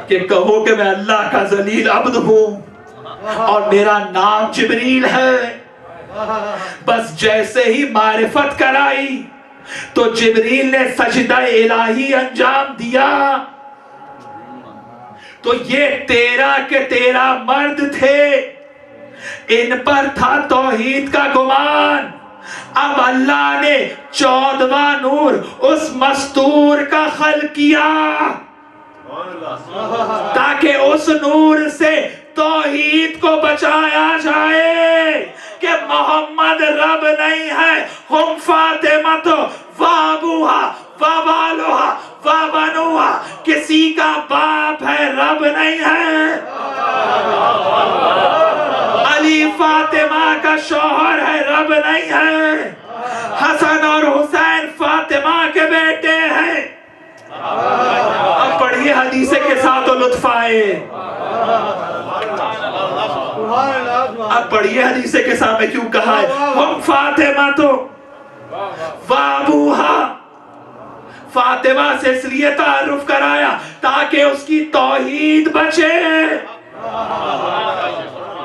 کہ کہو کہ میں اللہ کا ذلیل عبد ہوں اور میرا نام جبریل ہے۔ بس جیسے ہی معرفت کرائی تو جبریل نے سجدہ الہی انجام دیا۔ تو یہ 13 کے 13 مرد تھے، ان پر تھا توحید کا گمان۔ اب اللہ نے 14واں نور اس مستور کا خلق کیا تاکہ اس نور سے توحید کو بچایا جائے کہ محمد رب نہیں ہے، ہم فاطمہ و ابوہا و بالوہا و بنوہا، کسی کا باپ ہے رب نہیں ہے۔ علی فاطمہ کا شوہر ہے رب نہیں ہے۔ حسن اور حسین فاطمہ کے بیٹے ہیں۔ اب پڑھیے حدیث کے ساتھ لطف آئے، اب پڑھیے حدیث کے ساتھ میں کیوں کہا ہے ہم فاطمہ تو وابوہا، فاطمہ سے اس لیے تعارف کرایا تاکہ اس کی توحید بچے،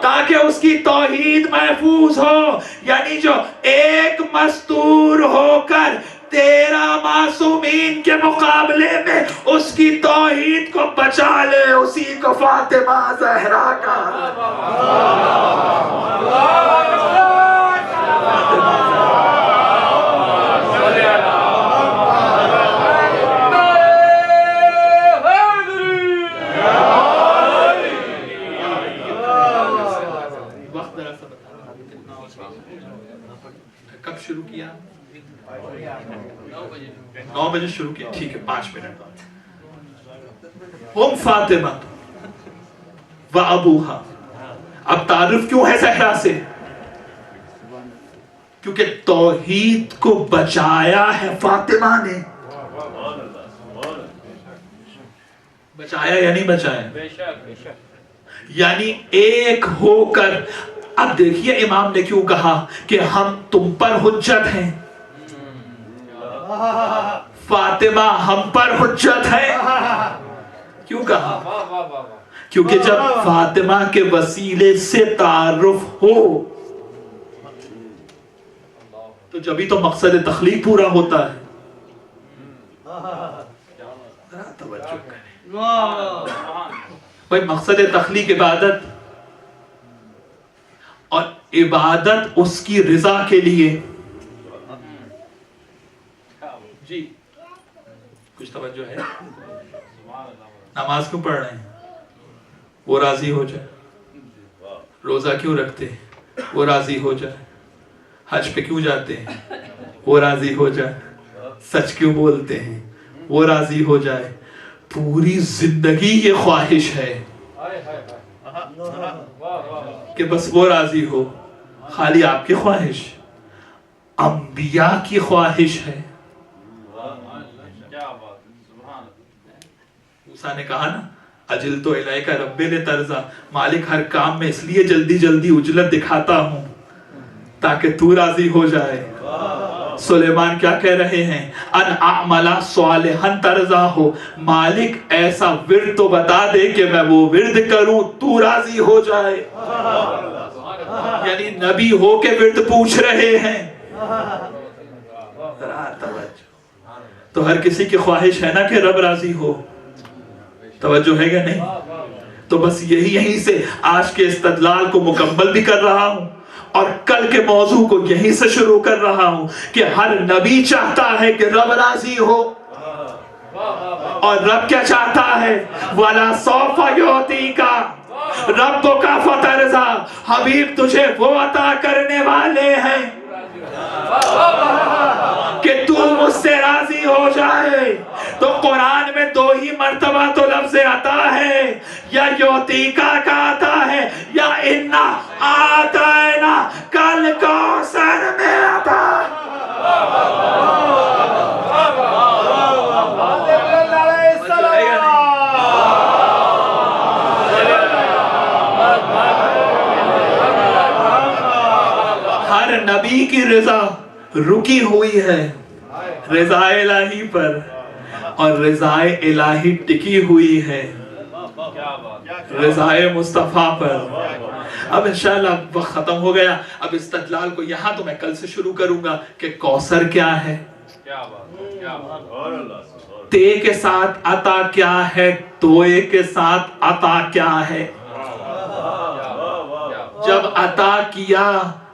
تاکہ اس کی توحید محفوظ ہو، یعنی جو ایک مستور ہو کر 13 معصومین کے مقابلے میں اس کی توحید کو بچا لے، اسی کو فاطمہ زہرا کا کب شروع کیا؟ 9 بجے شروع کیا، ٹھیک ہے 5 منٹ بعد۔ ہم فاطمہ و ابوہا، اب تعارف کیوں ہے زہرا سے؟ کیونکہ توحید کو بچایا ہے فاطمہ نے۔ بچایا یا نہیں بچایا؟ یعنی ایک ہو کر۔ اب دیکھیے امام نے کیوں کہا کہ ہم تم پر حجت ہیں، فاطمہ ہم پر حجت ہے، کیوں کہا؟ کیونکہ جب فاطمہ کے وسیلے سے تعارف ہو تو جبھی تو مقصد تخلیق پورا ہوتا ہے۔ توجہ کریں بھائی، مقصد تخلیق عبادت، اور عبادت اس کی رضا کے لیے۔ جی کچھ توجہ ہے؟ نماز کیوں پڑھ رہے ہیں؟ وہ راضی ہو جائے۔ روزہ کیوں رکھتے ہیں؟ وہ راضی ہو جائے۔ حج پہ کیوں جاتے ہیں؟ وہ راضی ہو جائے۔ سچ کیوں بولتے ہیں؟ وہ راضی ہو جائے۔ پوری زندگی یہ خواہش ہے کہ بس وہ راضی ہو۔ خالی آپ کی خواہش؟ انبیاء کی خواہش ہے۔ موسیٰ نے کہا نا اجل تو الیک رب لترضا، مالک ہر کام میں اس لیے جلدی جلدی اجلت دکھاتا ہوں تاکہ تو راضی ہو جائے۔ سلیمان کیا کہہ رہے ہیں؟ ان اعملا صالحا ترضا ہو، مالک ایسا ورد تو بتا دے کہ میں وہ ورد کروں تو راضی ہو جائے۔ یعنی نبی ہو کے ورد پوچھ رہے ہیں۔ تو ہر کسی کی خواہش ہے نا کہ رب راضی ہو، توجہ ہے کہ نہیں؟ تو بس یہیں سے آج کے استدلال کو مکمل بھی کر رہا ہوں، اور کل کے موضوع کو یہیں سے شروع کر رہا ہوں کہ ہر نبی چاہتا ہے کہ رب راضی ہو، اور رب کیا چاہتا ہے؟ وَلَا سَوْفَ يُعْطِيكَ رَبُّكَ فَتَرْضَىٰ، حبیب تجھے وہ عطا کرنے والے ہیں کہ تو مجھ سے راضی ہو جائے۔ تو قرآن میں دو ہی مرتبہ تو لفظ عطا ہے، یا یعطیکا کا عطا ہے، یا انا آتینا کل کوثر میں عطا۔ ہر نبی کی رضا رکی ہوئی ہے رضا الہی پر، اور رضا الہی ٹکی ہوئی ہے رضا مصطفیٰ پر۔ اب انشاءاللہ وقت ختم ہو گیا، اب استدلال کو یہاں تو میں کل سے شروع کروں گا کہ کوثر کیا ہے، تے کے ساتھ عطا کیا ہے، توئے کے ساتھ عطا کیا ہے۔ جب عطا کیا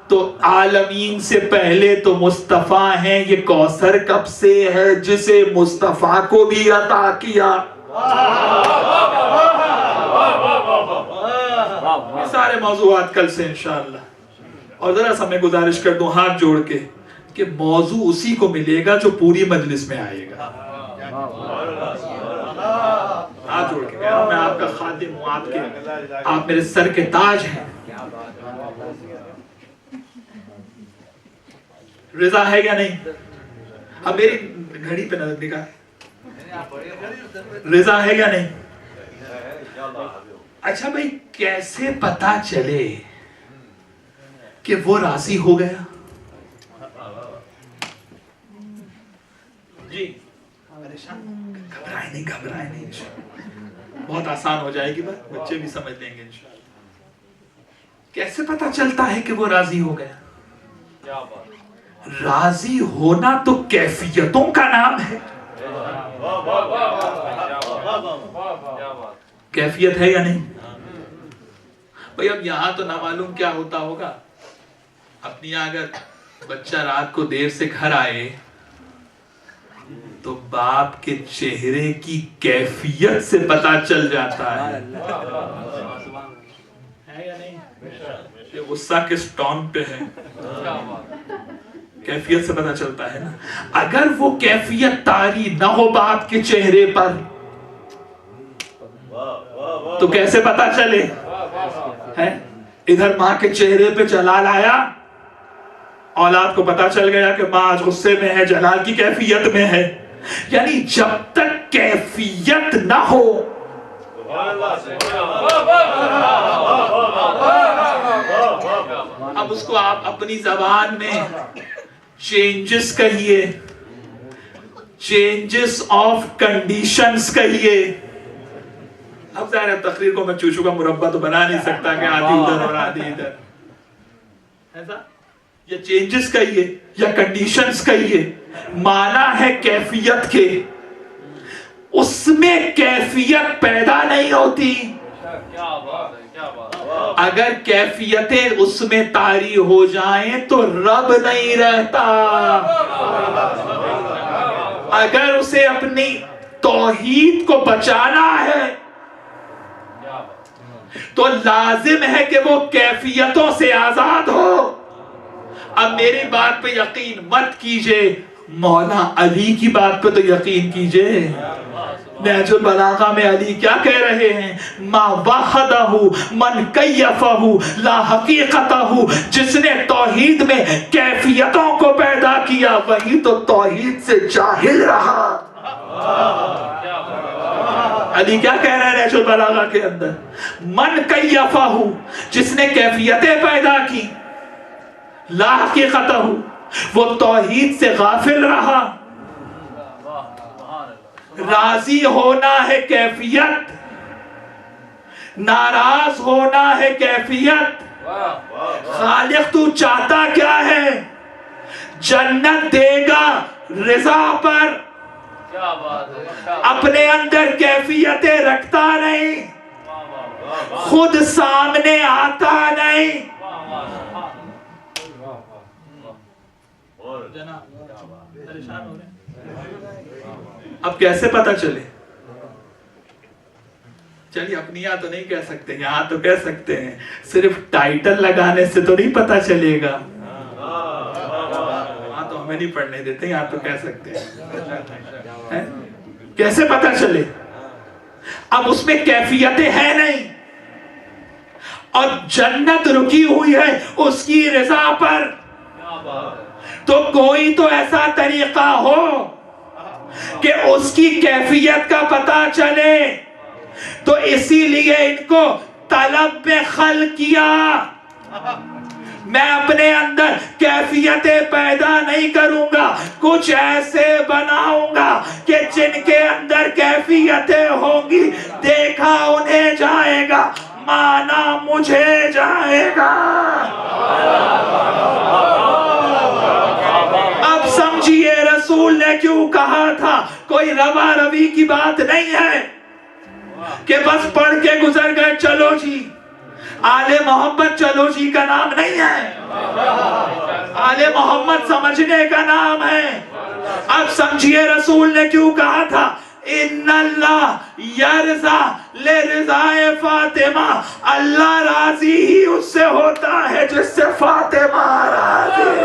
تو عالمین سے پہلے تو مصطفیٰ ہیں، یہ کوثر کب سے ہے؟ جسے مصطفیٰ کو بھی عطا کیا۔ یہ سارے موضوعات کل سے انشاءاللہ، اور ذرا سا میں گزارش کر دوں ہاتھ جوڑ کے کہ موضوع اسی کو ملے گا جو پوری مجلس میں آئے گا۔ ہاتھ جوڑ کے کہہ رہا ہوں، میں آپ کا خادم ہوں، آپ میرے سر کے تاج ہیں۔ رضا ہے یا نہیں؟ اب میری گھڑی پہ نظر نگاہ، رضا ہے یا نہیں؟ اچھا بھائی، کیسے پتا چلے کہ وہ راضی ہو گیا؟ جی گھبرائے نہیں، بہت آسان ہو جائے گی بات، بچے بھی سمجھ لیں گے انشاءاللہ۔ کیسے پتا چلتا ہے کہ وہ راضی ہو گیا؟ راضی ہونا تو کیفیتوں کا نام ہے۔ کیفیت ہے یا نہیں بھئی؟ اب یہاں تو نہ معلوم کیا ہوتا ہوگا، اپنی اگر بچہ رات کو دیر سے گھر آئے تو باپ کے چہرے کی کیفیت سے پتا چل جاتا ہے یا نہیں؟ کہ غصہ کس ٹون پہ ہے، کیفیت سے پتا چلتا ہے نا۔ اگر وہ کیفیت طاری نہ ہو باپ کے چہرے پر تو کیسے پتا چلے؟ ادھر ماں کے چہرے پہ جلال آیا، اولاد کو پتا چل گیا کہ ماں آج غصے میں ہے، جلال کی کیفیت میں ہے۔ یعنی جب تک کیفیت نہ ہو اب اس کو آپ اپنی زبان میں چینجز کہیے، چینجز آف کنڈیشنز کہیے۔ اب ظاہر ہے تقریر کو میں چوچو کا مربع تو بنا نہیں سکتا کہ آدھی ادھر اور آدھی ادھر، ایسا یا چینجز کہیے یا کنڈیشنز کہیے، معنی ہے کیفیت کے، اس میں کیفیت پیدا نہیں ہوتی۔ اگر کیفیتیں اس میں طاری ہو جائیں تو رب نہیں رہتا۔ اگر اسے اپنی توحید کو بچانا ہے تو لازم ہے کہ وہ کیفیتوں سے آزاد ہو۔ اب میری بات پہ یقین مت کیجئے، مولا علی کی بات پہ تو یقین کیجئے۔ نہج البلاغہ میں علی کیا کہہ رہے ہیں؟ ما وحدہ من کیفہ لا حقیقتہ، جس نے توحید میں کیفیتوں کو پیدا کیا وہی تو توحید سے جاہل رہا۔ علی کیا کہہ رہے ہیں نہج البلاغہ کے اندر؟ من کیفہ، جس نے کیفیتیں پیدا کی، لا حقیقتہ، وہ توحید سے غافل رہا. راضی ہونا ہے کیفیت، ناراض ہونا ہے کیفیت. خالق تو چاہتا کیا ہے؟ جنت دے گا رضا پر، اپنے اندر کیفیتیں رکھتا نہیں، خود سامنے آتا نہیں. اب کیسے پتا چلے؟ چلیے اپنی یہاں تو نہیں کہہ سکتے، یہاں تو کہہ سکتے ہیں. صرف ٹائٹل لگانے سے تو نہیں پتا چلے گا. وہاں تو ہمیں نہیں پڑھنے دیتے، یہاں تو کہہ سکتے ہیں. کیسے پتا چلے؟ اب اس میں کیفیتیں ہیں نہیں، اور جنت رکی ہوئی ہے اس کی رضا پر. تو کوئی تو ایسا طریقہ ہو کہ اس کی کیفیت کا پتا چلے. تو اسی لیے ان کو طلب میں خلق کیا. میں اپنے اندر کیفیتیں پیدا نہیں کروں گا، کچھ ایسے بناؤں گا کہ جن کے اندر کیفیتیں ہوں گی، دیکھا انہیں جائے گا، مانا مجھے جائے گا. اب سمجھیے رسول نے کیوں کہا تھا. کوئی روا روی کی بات نہیں ہے کہ بس پڑھ کے گزر گئے، چلو جی آل محمد چلو جی کا نام نہیں ہے، آل محمد سمجھنے کا نام ہے. اب سمجھیے رسول نے کیوں کہا تھا ان اللہ یرضا لرضائے فاطمہ. اللہ راضی ہی اس سے ہوتا ہے جس سے فاطمہ راضی.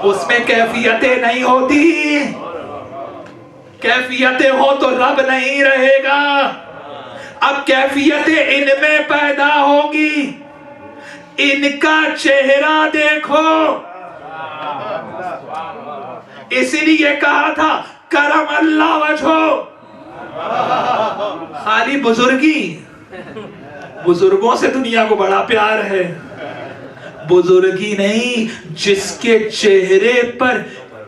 اس میں کیفیتیں نہیں ہوتی. کیفیتیں ہو تو رب نہیں رہے گا. اب کیفیتیں ان میں پیدا ہوگی. ان کا چہرہ دیکھو. اسی لیے کہا تھا کرم اللہ وجہو. خالی بزرگی، بزرگوں سے دنیا کو بڑا پیار ہے. بزرگی نہیں، جس کے چہرے پر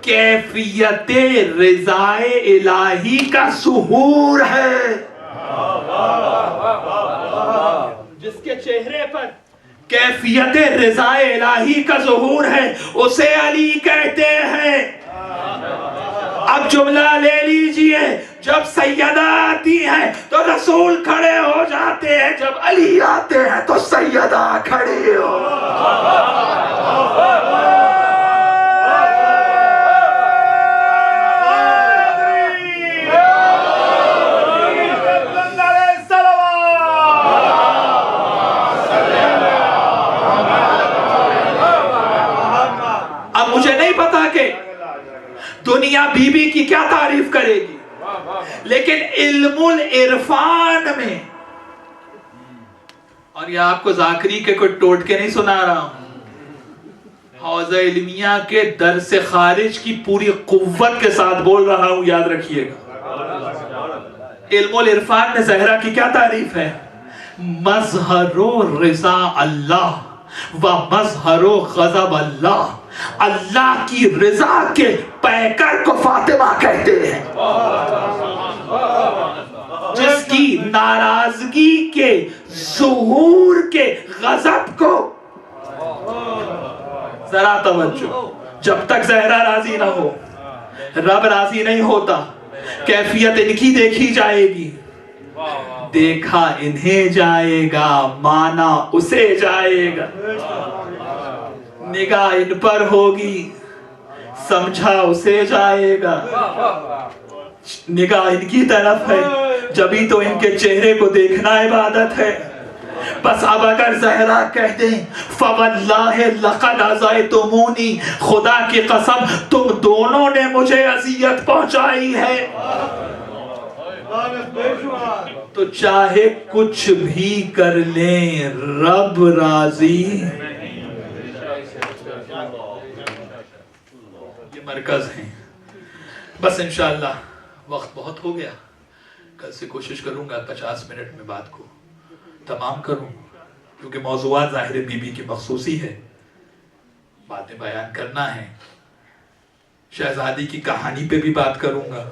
کیفیت رضائے الہی کا ظہور ہے. جس کے چہرے پر کیفیت رضائے الہی کا ظہور ہے اسے علی کہتے ہیں. اب جملہ لے لیجئے، جب سیدہ آتی ہیں تو رسول کھڑے ہو جاتے ہیں، جب علی آتے ہیں تو سیدہ کھڑی ہو. اب مجھے نہیں پتا کہ دنیا بی بی کی کیا تعریف کرے گی، لیکن علم العرفان میں، اور یہ آپ کو ذاکری کے کوئی ٹوٹ کے نہیں سنا رہا ہوں، حوزہ علمیہ کے درس خارج کی پوری قوت کے ساتھ بول رہا ہوں، یاد رکھیے گا. علم العرفان میں زہرا کی کیا تعریف ہے؟ مظہر رضا اللہ و مظہر غضب اللہ. اللہ کی رضا کے پیکر کو فاطمہ کہتے ہیں، جس کی ناراضگی کے ظہور کے غضب کو. ذرا توجہ، جب تک زہرا راضی نہ ہو رب راضی نہیں ہوتا. کیفیت ان کی دیکھی جائے گی، دیکھا انہیں جائے گا، مانا اسے جائے گا. نگاہ ان پر ہوگی، سمجھا اسے جائے گا. نگاہ ان کی طرف ہے، جبھی تو ان کے چہرے کو دیکھنا عبادت ہے. بس اب اگر زہرا کہہ دیں فواللہ لقد اذیتمونی، خدا کی قسم تم دونوں نے مجھے اذیت پہنچائی ہے. تو چاہے کچھ بھی کر لیں رب راضی. یہ مرکز ہیں. بس انشاءاللہ وقت بہت ہو گیا. کل سے کوشش کروں گا 50 منٹ میں بات کو تمام کروں، کیونکہ موضوعات ظاہر بی بی کی مخصوصی ہے، باتیں بیان کرنا ہے. شہزادی کی کہانی پہ بھی بات کروں گا.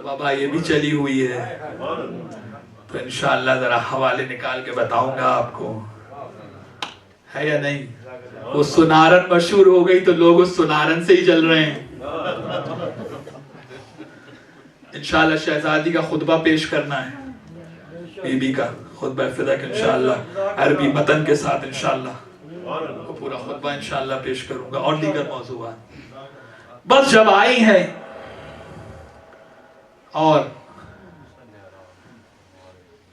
بابا یہ بھی چلی ہوئی ہے، تو انشاءاللہ ذرا حوالے نکال کے بتاؤں گا آپ کو، ہے یا نہیں. وہ سنارن مشہور ہو گئی تو لوگ اس سنارن سے ہی چل رہے ہیں. انشاءاللہ شہزادی کا خطبہ پیش کرنا ہے، بی بی کا خطبہ فدق انشاءاللہ عربی متن کے ساتھ انشاءاللہ وہ پورا خطبہ انشاءاللہ پیش کروں گا، اور دیگر موضوعات. بس جب آئی ہیں اور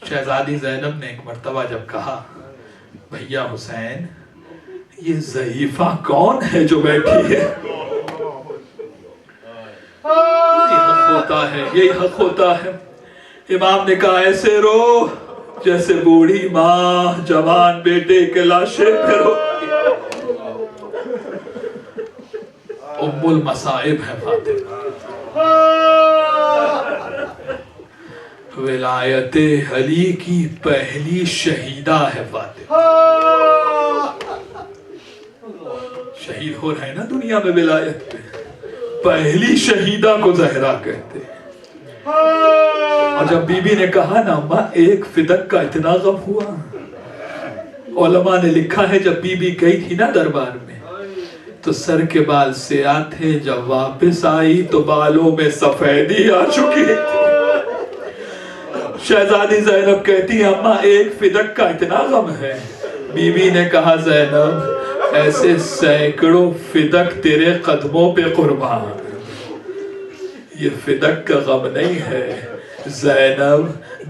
شہزادی زینب نے ایک مرتبہ جب کہا بھیا حسین یہ ضعیفہ کون ہے جو بیٹھی ہے، یہی حق ہوتا ہے، یہی حق ہوتا ہے. امام نے کہا ایسے رو جیسے بوڑھی ماں جوان بیٹے کے لاشے پہ رو. ام المصائب ہے فاطمہ، ولایت علی کی پہلی شہیدہ ہے فاطمہ. شہید ہو رہے ہیں نا دنیا میں ولایت پہ، پہلی شہیدہ کو زہرا کہتے ہیں. اور جب بی بی نے کہا نا اماں ایک فدق کا اتنا غم ہوا، علماء نے لکھا ہے جب بی بی گئی تھی نا دربار میں تو سر کے بال سیاہ تھے، جب واپس آئی تو بالوں میں سفیدی آ چکی تھی. شہزادی زینب کہتی ہے اماں ایک فدق کا اتنا غم ہے. بی بی نے کہا زینب ایسے سینکڑوں فدق تیرے قدموں پہ قربان، یہ فدق کا غم نہیں ہے. زینب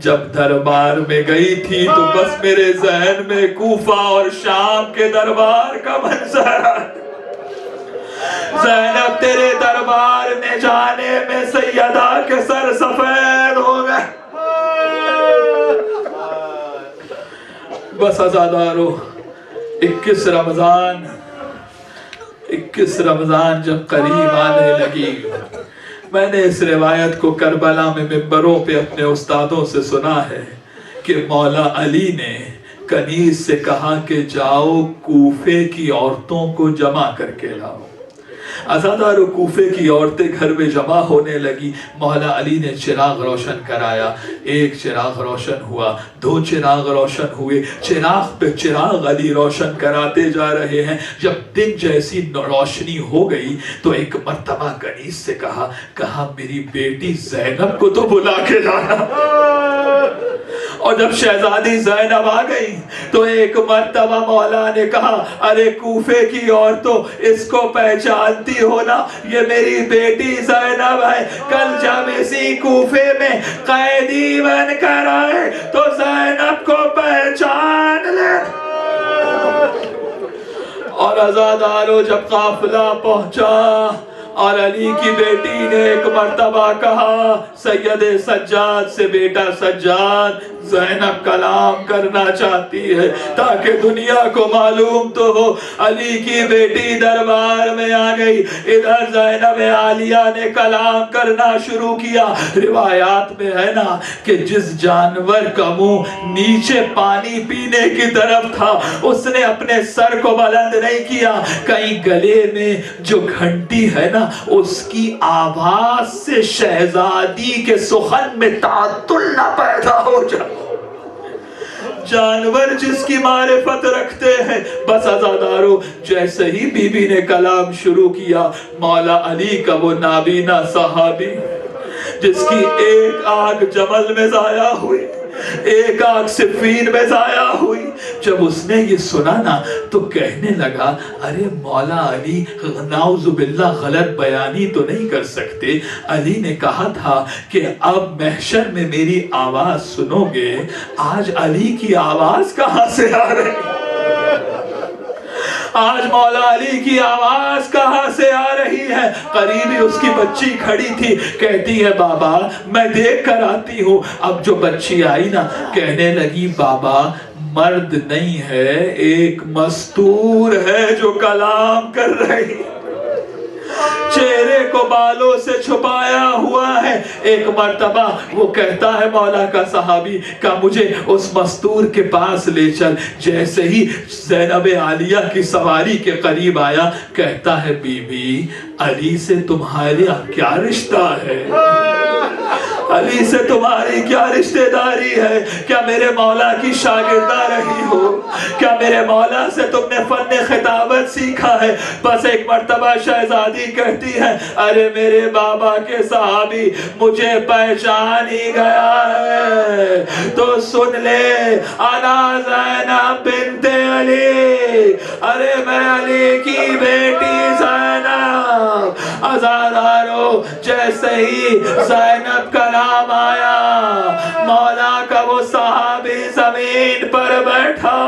جب دربار میں گئی تھی تو بس میرے ذہن میں کوفہ اور شام کے دربار کا منظر. زینب تیرے دربار میں جانے میں سیدہ کے سر سفید ہو گئے. بس عزادارو 21 رمضان جب قریب آنے لگی، میں نے اس روایت کو کربلا میں ممبروں پہ اپنے استادوں سے سنا ہے کہ مولا علی نے کنیز سے کہا کہ جاؤ کوفے کی عورتوں کو جمع کر کے لاؤ. عزادارو کوفے کی عورتیں گھر میں جمع ہونے لگی. مولا علی نے چراغ روشن کرایا. ایک چراغ روشن ہوا، 2 چراغ روشن ہوئے، چراغ پہ چراغ علی روشن کراتے جا رہے ہیں. جب دن جیسی روشنی ہو گئی تو ایک مرتبہ کنیز سے کہا میری بیٹی زینب کو تو بلا کے لانا. اور جب شہزادی زینب آ گئی تو ایک مرتبہ مولا نے کہا ارے کوفے کی عورتوں اس کو پہچانتی ہو نا، یہ میری بیٹی زینب ہے. کل جب اسی کوفے میں قیدی بن کر آئے تو زینب کو پہچان لے. اور عزادارو جب قافلہ پہنچا اور علی کی بیٹی نے ایک مرتبہ کہا سید سجاد سے بیٹا سجاد زینب کلام کرنا چاہتی ہے تاکہ دنیا کو معلوم تو ہو. علی کی بیٹی دربار میں آ گئی. ادھر زینب عالیہ نے کلام کرنا شروع کیا. روایات میں ہے نا کہ جس جانور کا منہ نیچے پانی پینے کی طرف تھا اس نے اپنے سر کو بلند نہیں کیا. کہیں گلے میں جو گھنٹی ہے نا اس کی آواز سے شہزادی کے سخن میں تعطل نہ پیدا ہو جائے. جانور جس کی معرفت رکھتے ہیں. بس عزادارو جیسے ہی بی بی نے کلام شروع کیا مولا علی کا وہ نابینا صحابی جس کی ایک آنکھ جمل میں ضائع ہوئی، ایک آنکھ صفین میں ضائع ہوئی، جب اس نے یہ سنا نا تو کہنے لگا ارے مولا علی نعوذ باللہ غلط بیانی تو نہیں کر سکتے. علی نے کہا تھا کہ اب محشر میں میری آواز سنو گے. آج علی کی آواز کہاں سے آ رہی؟ آج مولا علی کی آواز کہاں سے آ رہی ہے؟ قریبی اس کی بچی کھڑی تھی، کہتی ہے بابا میں دیکھ کر آتی ہوں۔ اب جو بچی آئی نا، کہنے لگی بابا مرد نہیں ہے، ایک مستور ہے جو کلام کر رہی، چہرے کو بالوں سے چھپایا ہوا ہے۔ ایک مرتبہ وہ کہتا ہے مولا کا صحابی کہ مجھے اس مستور کے پاس لے چل۔ جیسے ہی زینب عالیہ کی سواری کے قریب آیا، کہتا ہے بی بی علی سے تمہارا کیا رشتہ ہے؟ علی سے تمہاری کیا رشتہ داری ہے؟ کیا میرے مولا کی شاگردہ رہی ہو؟ کیا میرے مولا سے تم نے فن خطابت سیکھا ہے؟ بس ایک مرتبہ شہزادی کہتی ہے ارے میرے بابا کے صحابی مجھے پہچان ہی گیا ہے، تو سن لے انا زینب بنت علی، ارے میں علی کی بیٹی زینب۔ ازادارو جیسے ہی زینب کا نام آیا، مولا کا وہ صحابی زمین پر بیٹھا،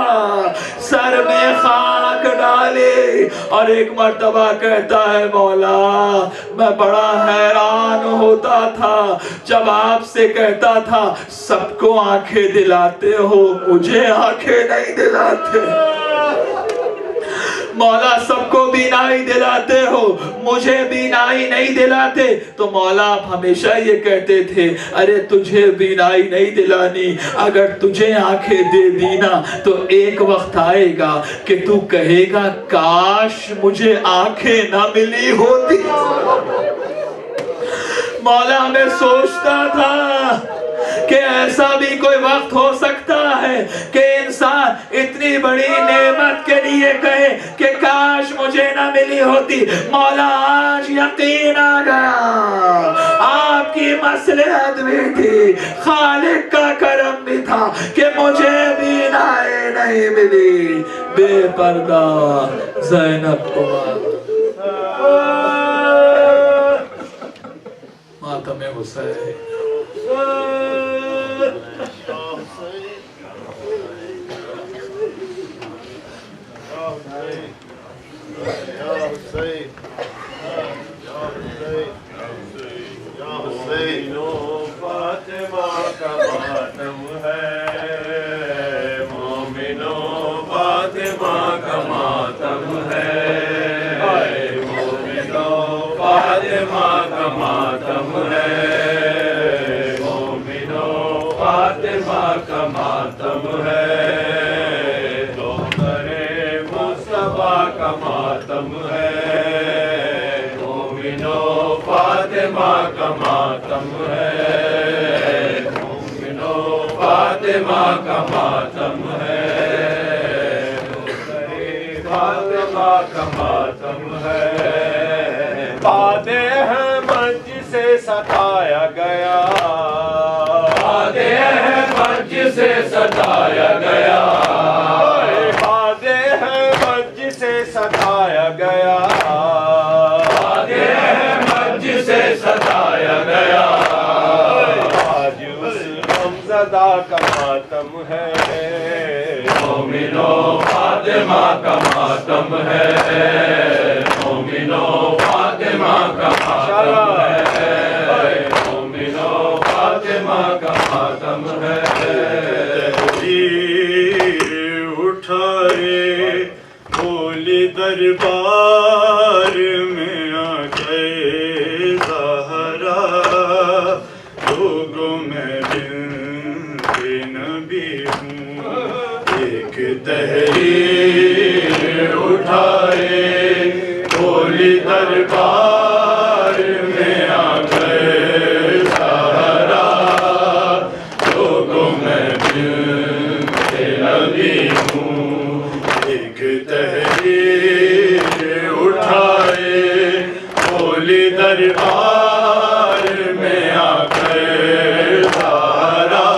سر میں خاک ڈالے، اور ایک مرتبہ کہتا ہے مولا میں بڑا حیران ہوتا تھا جب آپ سے کہتا تھا سب کو آنکھیں دلاتے ہو، مجھے آنکھیں نہیں دلاتے۔ مولا سب کو بینائی دلاتے ہو، مجھے بینائی نہیں دلاتے۔ تو مولا آپ ہمیشہ یہ کہتے تھے ارے تجھے بینائی نہیں دلانی، اگر تجھے آنکھیں دے دینا تو ایک وقت آئے گا کہ تو کہے گا کاش مجھے آنکھیں نہ ملی ہوتی۔ مولا میں سوچتا تھا کہ ایسا بھی کوئی وقت ہو سکتا ہے کہ انسان اتنی بڑی نعمت کے لیے کہے کہ کاش مجھے نہ ملی ہوتی۔ مولا آج یقین آ گیا، آپ کی مصلحت بھی تھی، خالق کا کرم بھی تھا کہ مجھے بینائی نہیں ملی۔ بے پردہ زینب کو ماتم حسین۔ ستایا گیا، باد احمد جسے ستایا گیا، باد احمد جسے ستایا گیا، باد احمد جسے ستایا گیا، آج اس غمزدہ کا ماتم ہے، مومنو فاطمہ کا ماتم ہے، مومنو فاطمہ کا ماتم ہے، اٹھائے بولی دربار میں آ گئے زہرا، لوگوں میں بنت نبی ہوں، ایک تحریر اٹھائے بولی دربار میں آ گئے زہرا، لوگوں میں بنت نبی ہوں، ایک تحریر اٹھائے بولی دربار میں آ گئے زہرا،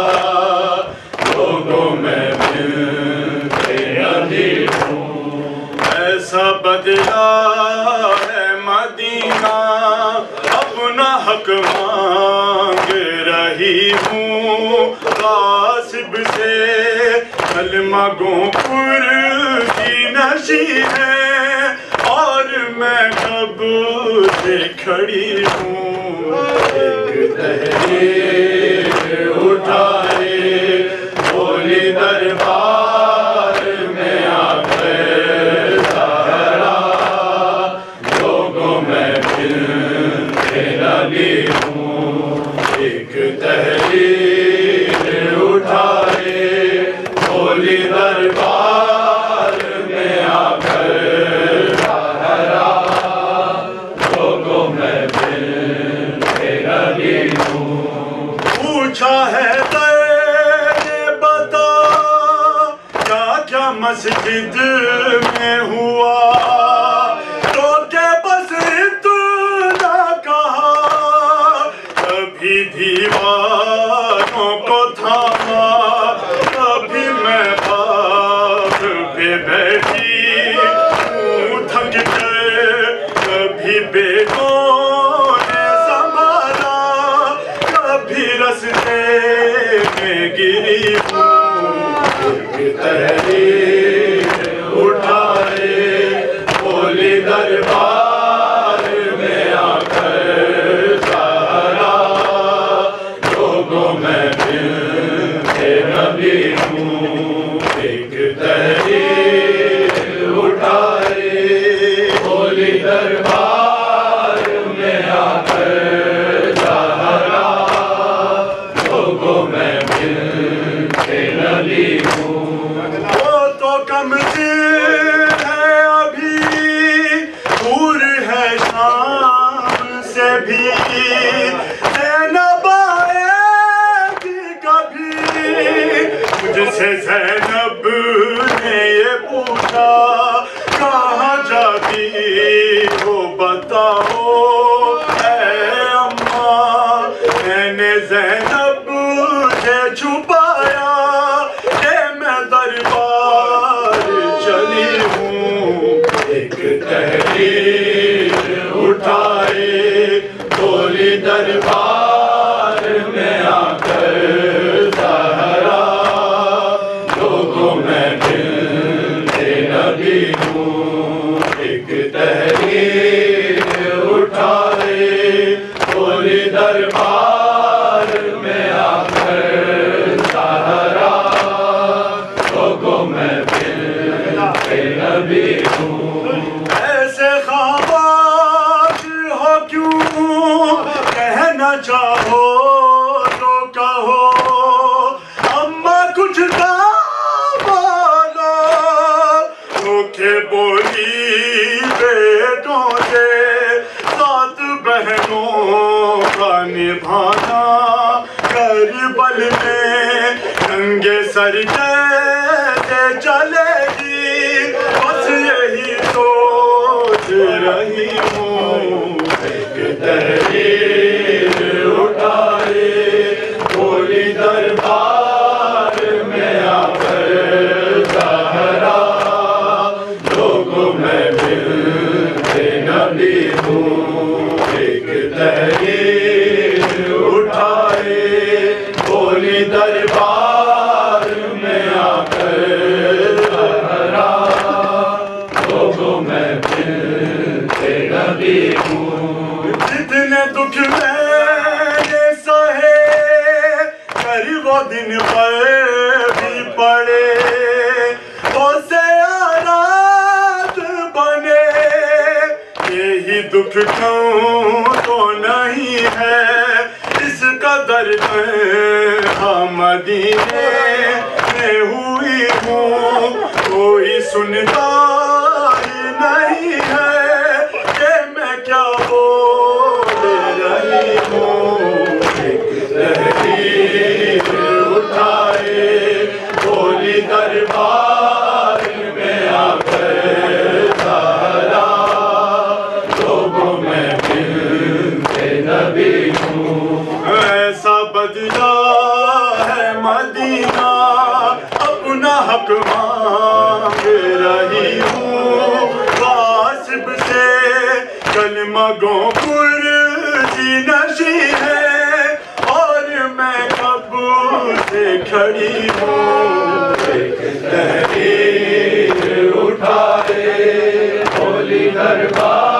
لوگوں میں بنت نبی ہوں، ایسا بدلا ہے مدینہ، اپنا حق مانگ رہی ہوں، غاصب سے کلمہ گو پر کی نشی ہے، میں کب سے کھڑی ہوں ایک تحریر اٹھائے بولی دربار میں آ کر سہارا لوگوں میں بنتے نبی ہوں ایک تحریر اٹھائے بولی دربار میں آ کر سہارا لوگوں میں بنتے نبی ہوں پوچھا ہے مسجد میں ہوا تو کہ بس اتنا کہا کبھی دیواروں کو تھاما کبھی میں باغ پہ بیٹھی ہوں تھک کر کبھی بیٹوں نے سنبھالا کبھی رستے میں گری ہوں تحریر اٹھائے بولی دربار میں آ کر سہارا لوگوں میں بنتے نبی ہوں ایک تحریر اٹھائے بولی دربار میں آ کر سہارا لوگوں میں بنتے نبی ہوں کمزور ہے ابھی دور ہے شام سے بھی زینب آئے گی کبھی مجھ سے زینب نے یہ پوچھا کہاں جاتی ہو بتاؤ اے اماں میں نے زینب سے چھپایا کہ میں دربار چلی ہوں ایک تحریر اٹھائے بولی دربار میں آ کر سہارا لوگوں میں بنتے نبی ہوں ایک تحریر اٹھائے بولی دربار میں آ کر سہارا لوگوں میں بنتے نبی ہوں ایسے خاموش ہو کیوں کہنا چاہو تو کہو اماں کچھ نہ بولو روکے بولی بیٹوں سے سات بہنوں کا نبھانا کربل میں ننگے سر کیسے چلے گی بس یہی سوچ رہی ہوں ایک تحریر اٹھائے بولی دربار میں آ کر سہارا لوگوں میں بنتے نبی ہوں ایک تحریر اٹھائے بولی دربار میں آ کر سہارا لوگوں میں بنتے نبی ہوں جتنے دکھ میں نے سہے کر وہ دن پر بھی پڑے اسے آرات بنے یہی دکھ کیوں تو نہیں ہے اس قدر مدینے میں ہوئی ہوں کوئی سنتا ہی نہیں ہے کہ میں کیا بول رہی ہوں ایک تحریر اٹھائے بولی دربار میں آ کر سہارا لوگوں میں بنتے نبی ہوں ایسا بدلا ہے مدینہ اپنا حق مانگ رہی ہوں غاصب سے کلمہ گو پرسی نشی ہے اور میں کب سے کھڑی ہوں ایک تحریر اٹھائے بولی دربار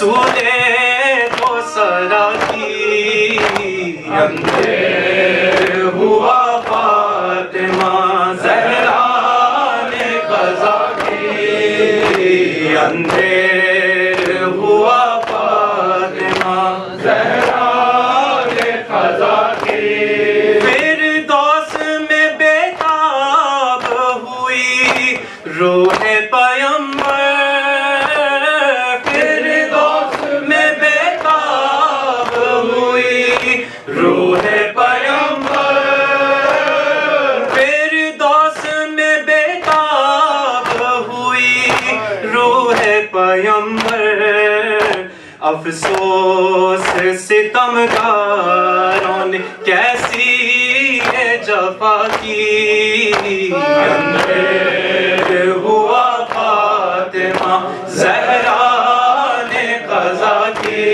رسول دو سرا کی اندھیر ہوا فاطمہ زہرا نے قضا کی اندھیر ہوا فاطمہ زہرا نے قضا کی فردوس میں بیتاب ہوئی روح پیغمبر فردوس میں بیتاب ہوئی روح پیغمبر فردوس میں بیتاب ہوئی روح پیغمبر افسوس ستمگاروں نے کیسی ہے جفا کی اندھیر ہوا فاطمہ زہرا نے قضا کی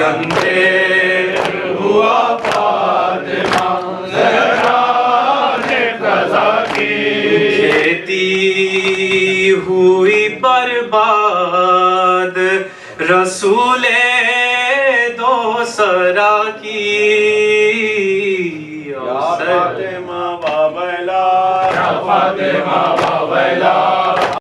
اندھیر ہوا فاطمہ زہرا نے قضا کی کھیتی ہوئی برباد رسول دو سرا کی یا فاطمہ بابیلا یا فاطمہ بابیلا